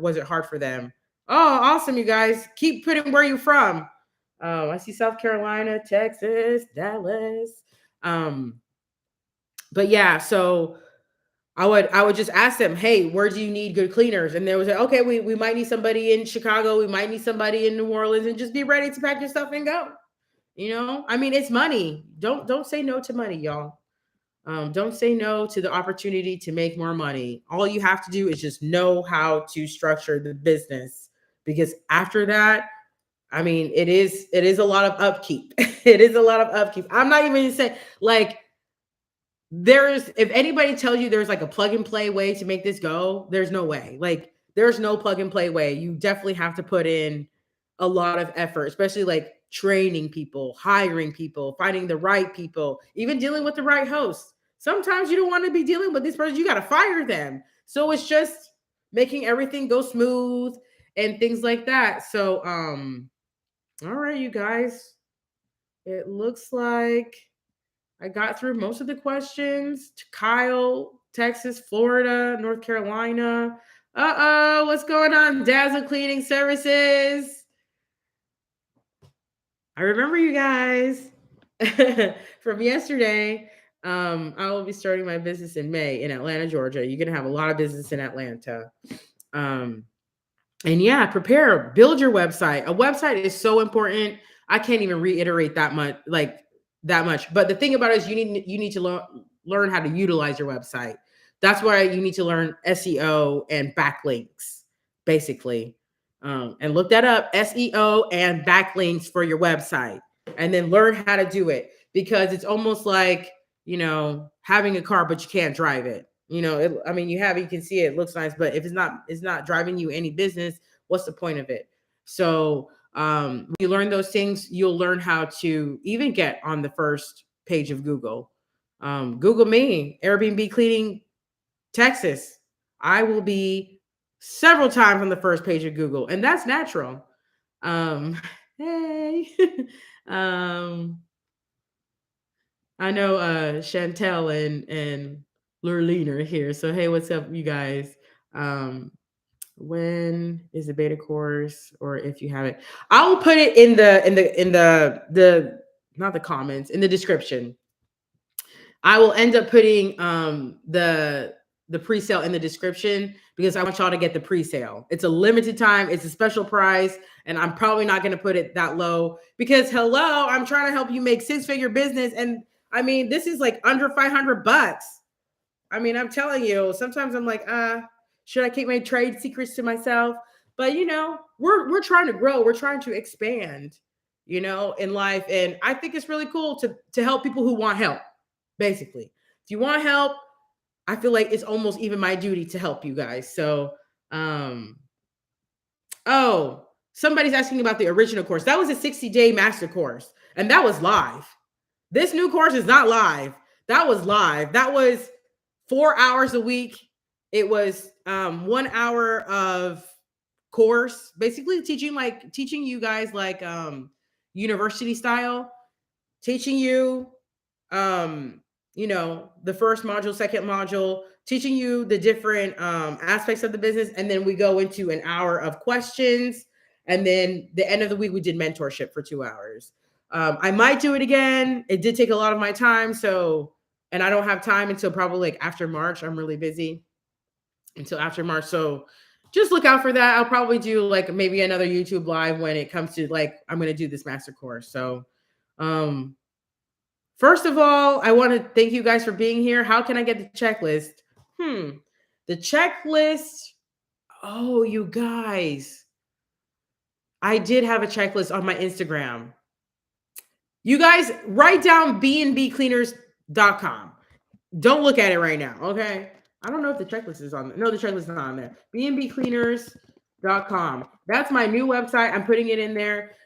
was it hard for them? Oh, awesome, you guys. Keep putting where you from. I see South Carolina, Texas, Dallas. Um, but yeah, so I would just ask them, hey, where do you need good cleaners? And they would say, okay, we might need somebody in Chicago, we might need somebody in New Orleans, and just be ready to pack your stuff and go. I mean, it's money. Don't say no to money, y'all. Don't say no to the opportunity to make more money. All you have to do is just know how to structure the business, because after that, I mean, it is a lot of upkeep. It is a lot of upkeep. I'm not even saying like if anybody tells you there's like a plug and play way to make this go, there's no way. Like there's no plug and play way. You definitely have to put in a lot of effort, especially like training people, hiring people, finding the right people, even dealing with the right host. Sometimes you don't want to be dealing with this person. You got to fire them. So it's just making everything go smooth and things like that. So, all right, you guys, it looks like I got through most of the questions. Kyle, Texas, Florida, North Carolina. What's going on? Dazzle Cleaning Services. I remember you guys from yesterday. I will be starting my business in May in Atlanta, Georgia. You're gonna have a lot of business in Atlanta. Um, and yeah, prepare, build your website. A website is so important. I can't even reiterate that much, like that much. But the thing about it is you need to learn how to utilize your website. That's why you need to learn SEO and backlinks, basically. And look that up, SEO and backlinks for your website, and then learn how to do it, because it's almost like, having a car but you can't drive it. I mean, you can see it, looks nice, but if it's not driving you any business, what's the point of it? So when you learn those things, you'll learn how to even get on the first page of Google. Google me, Airbnb cleaning Texas. I will be several times on the first page of Google, and that's natural. Hey. um I know Chantel and Lurleen are here. So hey, what's up, you guys? Um, when is the beta course, or if you have it, I will put it in the not the comments, in the description. I will end up putting the pre-sale in the description, because I want y'all to get the pre-sale. It's a limited time, it's a special price, and I'm probably not going to put it that low, because hello, I'm trying to help you make six-figure business, and I mean, this is like under $500. I mean, I'm telling you, sometimes I'm like, should I keep my trade secrets to myself? But we're trying to grow, we're trying to expand, in life, and I think it's really cool to help people who want help. Basically, if you want help, I feel like it's almost even my duty to help you guys. So, oh, somebody's asking about the original course. That was a 60-day master course, and that was live. This new course is not live. That was live. That was 4 hours a week. It was 1 hour of course, basically teaching you guys like university style, teaching you the first module, second module, teaching you the different aspects of the business. And then we go into an hour of questions. And then the end of the week, we did mentorship for 2 hours. I might do it again. It did take a lot of my time. And I don't have time until probably like after March. I'm really busy until after March. So just look out for that. I'll probably do like maybe another YouTube live when it comes to like, I'm going to do this master course. So, first of all, I want to thank you guys for being here. How can I get the checklist? The checklist. Oh, you guys. I did have a checklist on my Instagram. You guys write down bnbcleaners.com. Don't look at it right now, okay? I don't know if the checklist is on there. No, the checklist is not on there. bnbcleaners.com. That's my new website. I'm putting it in there.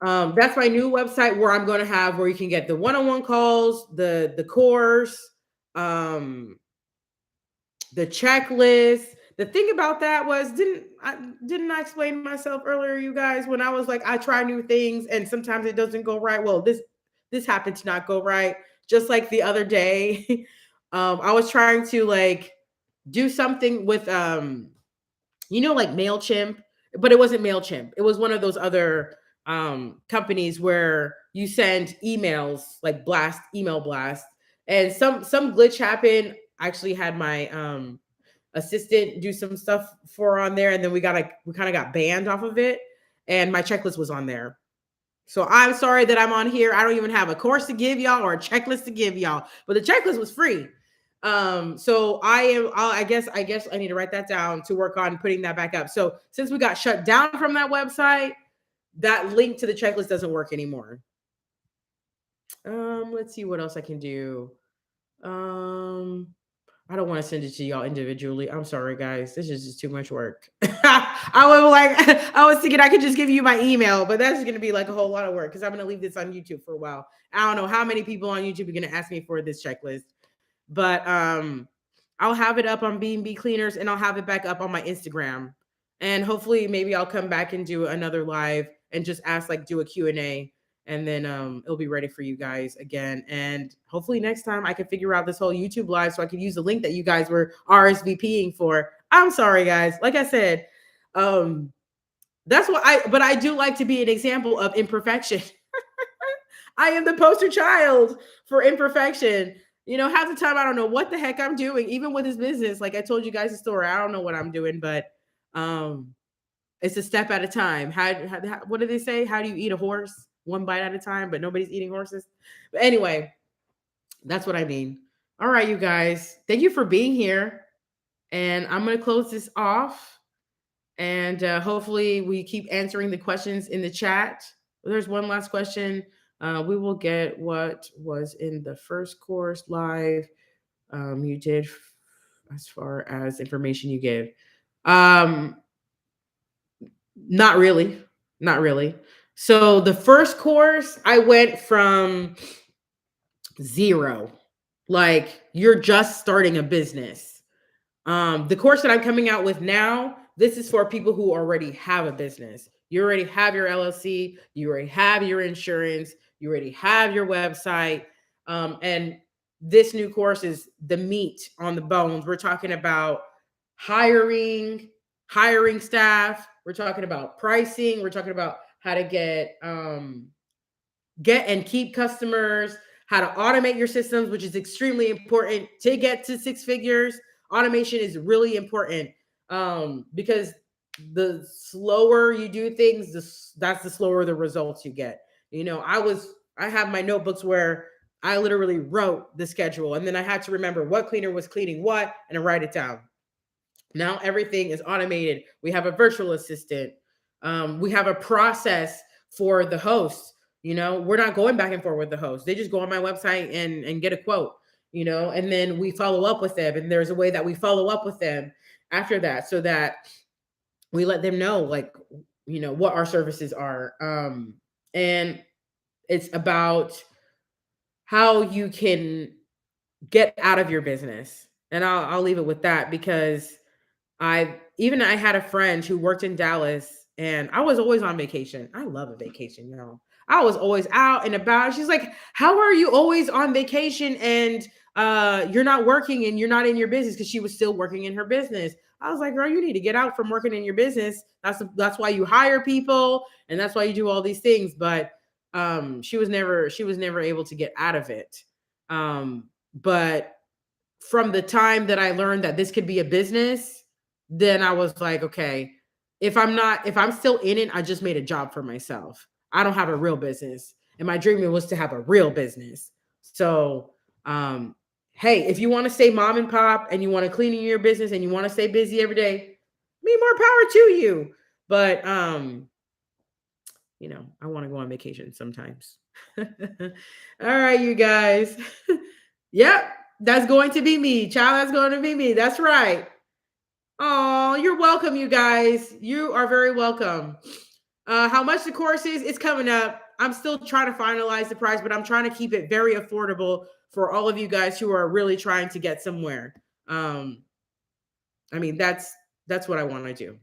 That's my new website where I'm going to have where you can get the one-on-one calls, the course, the checklist. The thing about that was, didn't I explain myself earlier, you guys, when I was like, I try new things and sometimes it doesn't go right. Well, this happened to not go right. Just like the other day, I was trying to like do something with like MailChimp, but it wasn't MailChimp. It was one of those other companies where you send emails, like email blast, and some glitch happened. I actually had my assistant do some stuff for on there, and then we kind of got banned off of it, and my checklist was on there. So I'm sorry that I'm on here. I don't even have a course to give y'all or a checklist to give y'all, but the checklist was free. So I guess I need to write that down to work on putting that back up. So since we got shut down from that website, that link to the checklist doesn't work anymore. Let's see what else I can do. I don't want to send it to y'all individually. I'm sorry, guys. This is just too much work. I was thinking I could just give you my email, but that's going to be like a whole lot of work because I'm going to leave this on YouTube for a while. I don't know how many people on YouTube are going to ask me for this checklist. But I'll have it up on B&B Cleaners, and I'll have it back up on my Instagram. And hopefully maybe I'll come back and do another live and just ask, like, do a Q&A, and then it'll be ready for you guys again. And hopefully next time I can figure out this whole YouTube live so I can use the link that you guys were RSVPing for. I'm sorry guys. Like I said, um that's what but I do like to be an example of imperfection. I am the poster child for imperfection. Half the time I don't know what the heck I'm doing, even with this business. Like I told you guys the story, I don't know what I'm doing, but um, it's a step at a time. What do they say? How do you eat a horse? One bite at a time, but nobody's eating horses. But anyway, that's what I mean. All right, you guys, thank you for being here, and I'm gonna close this off. And hopefully we keep answering the questions in the chat. There's one last question. We will get what was in the first course live. You did as far as information you gave. Um, Not really. Not really. So the first course, I went from zero. Like, you're just starting a business. The course that I'm coming out with now, this is for people who already have a business. You already have your LLC, you already have your insurance, you already have your website. And this new course is the meat on the bones. We're talking about hiring, hiring staff. We're talking about pricing. We're talking about how to get and keep customers, how to automate your systems, which is extremely important to get to six figures. Automation is really important, because the slower you do things, that's the slower the results you get. I have my notebooks where I literally wrote the schedule, and then I had to remember what cleaner was cleaning what and write it down. Now everything is automated. We have a virtual assistant. We have a process for the host. We're not going back and forth with the host. They just go on my website and get a quote. And then we follow up with them. And there's a way that we follow up with them after that, so that we let them know, like, what our services are. And it's about how you can get out of your business. And I'll leave it with that, because I had a friend who worked in Dallas, and I was always on vacation. I love a vacation, I was always out and about. She's like, "How are you always on vacation and you're not working and you're not in your business?" Because she was still working in her business. I was like, "Girl, you need to get out from working in your business. That's why you hire people, and that's why you do all these things." But she was never able to get out of it. But from the time that I learned that this could be a business, then I was like, okay, if I'm still in it, I just made a job for myself. I don't have a real business. And my dream was to have a real business. So, um, hey, if you want to stay mom and pop and you want to clean in your business and you want to stay busy every day, me, more power to you. But I want to go on vacation sometimes. All right, you guys. Yep, that's going to be me. Child, that's going to be me. That's right. Oh, you're welcome, you guys. You are very welcome. How much the course is, it's coming up. I'm still trying to finalize the price, but I'm trying to keep it very affordable for all of you guys who are really trying to get somewhere. I mean, that's what I want to do.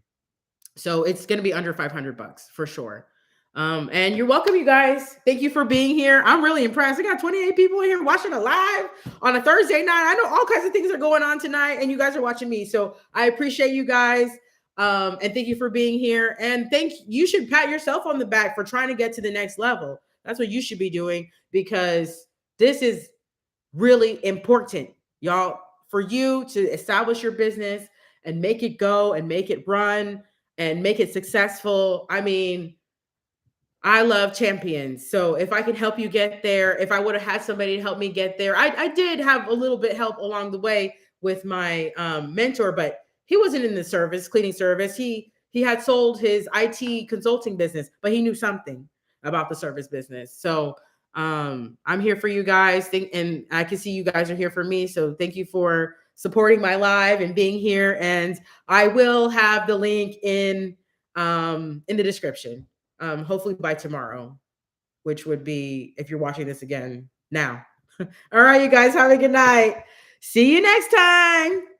So it's going to be under $500 for sure. And you're welcome, you guys. Thank you for being here. I'm really impressed. I got 28 people in here watching a live on a Thursday night. I know all kinds of things are going on tonight, and you guys are watching me. So I appreciate you guys. And thank you for being here. And you should pat yourself on the back for trying to get to the next level. That's what you should be doing, because this is really important, y'all, for you to establish your business and make it go and make it run and make it successful. I mean, I love champions. So if I can help you get there, if I would have had somebody to help me get there, I did have a little bit help along the way with my mentor, but he wasn't in the cleaning service. He had sold his IT consulting business, but he knew something about the service business. So I'm here for you guys. And I can see you guys are here for me. So thank you for supporting my live and being here. And I will have the link in the description. Hopefully by tomorrow, which would be if you're watching this again now. All right, you guys, have a good night. See you next time.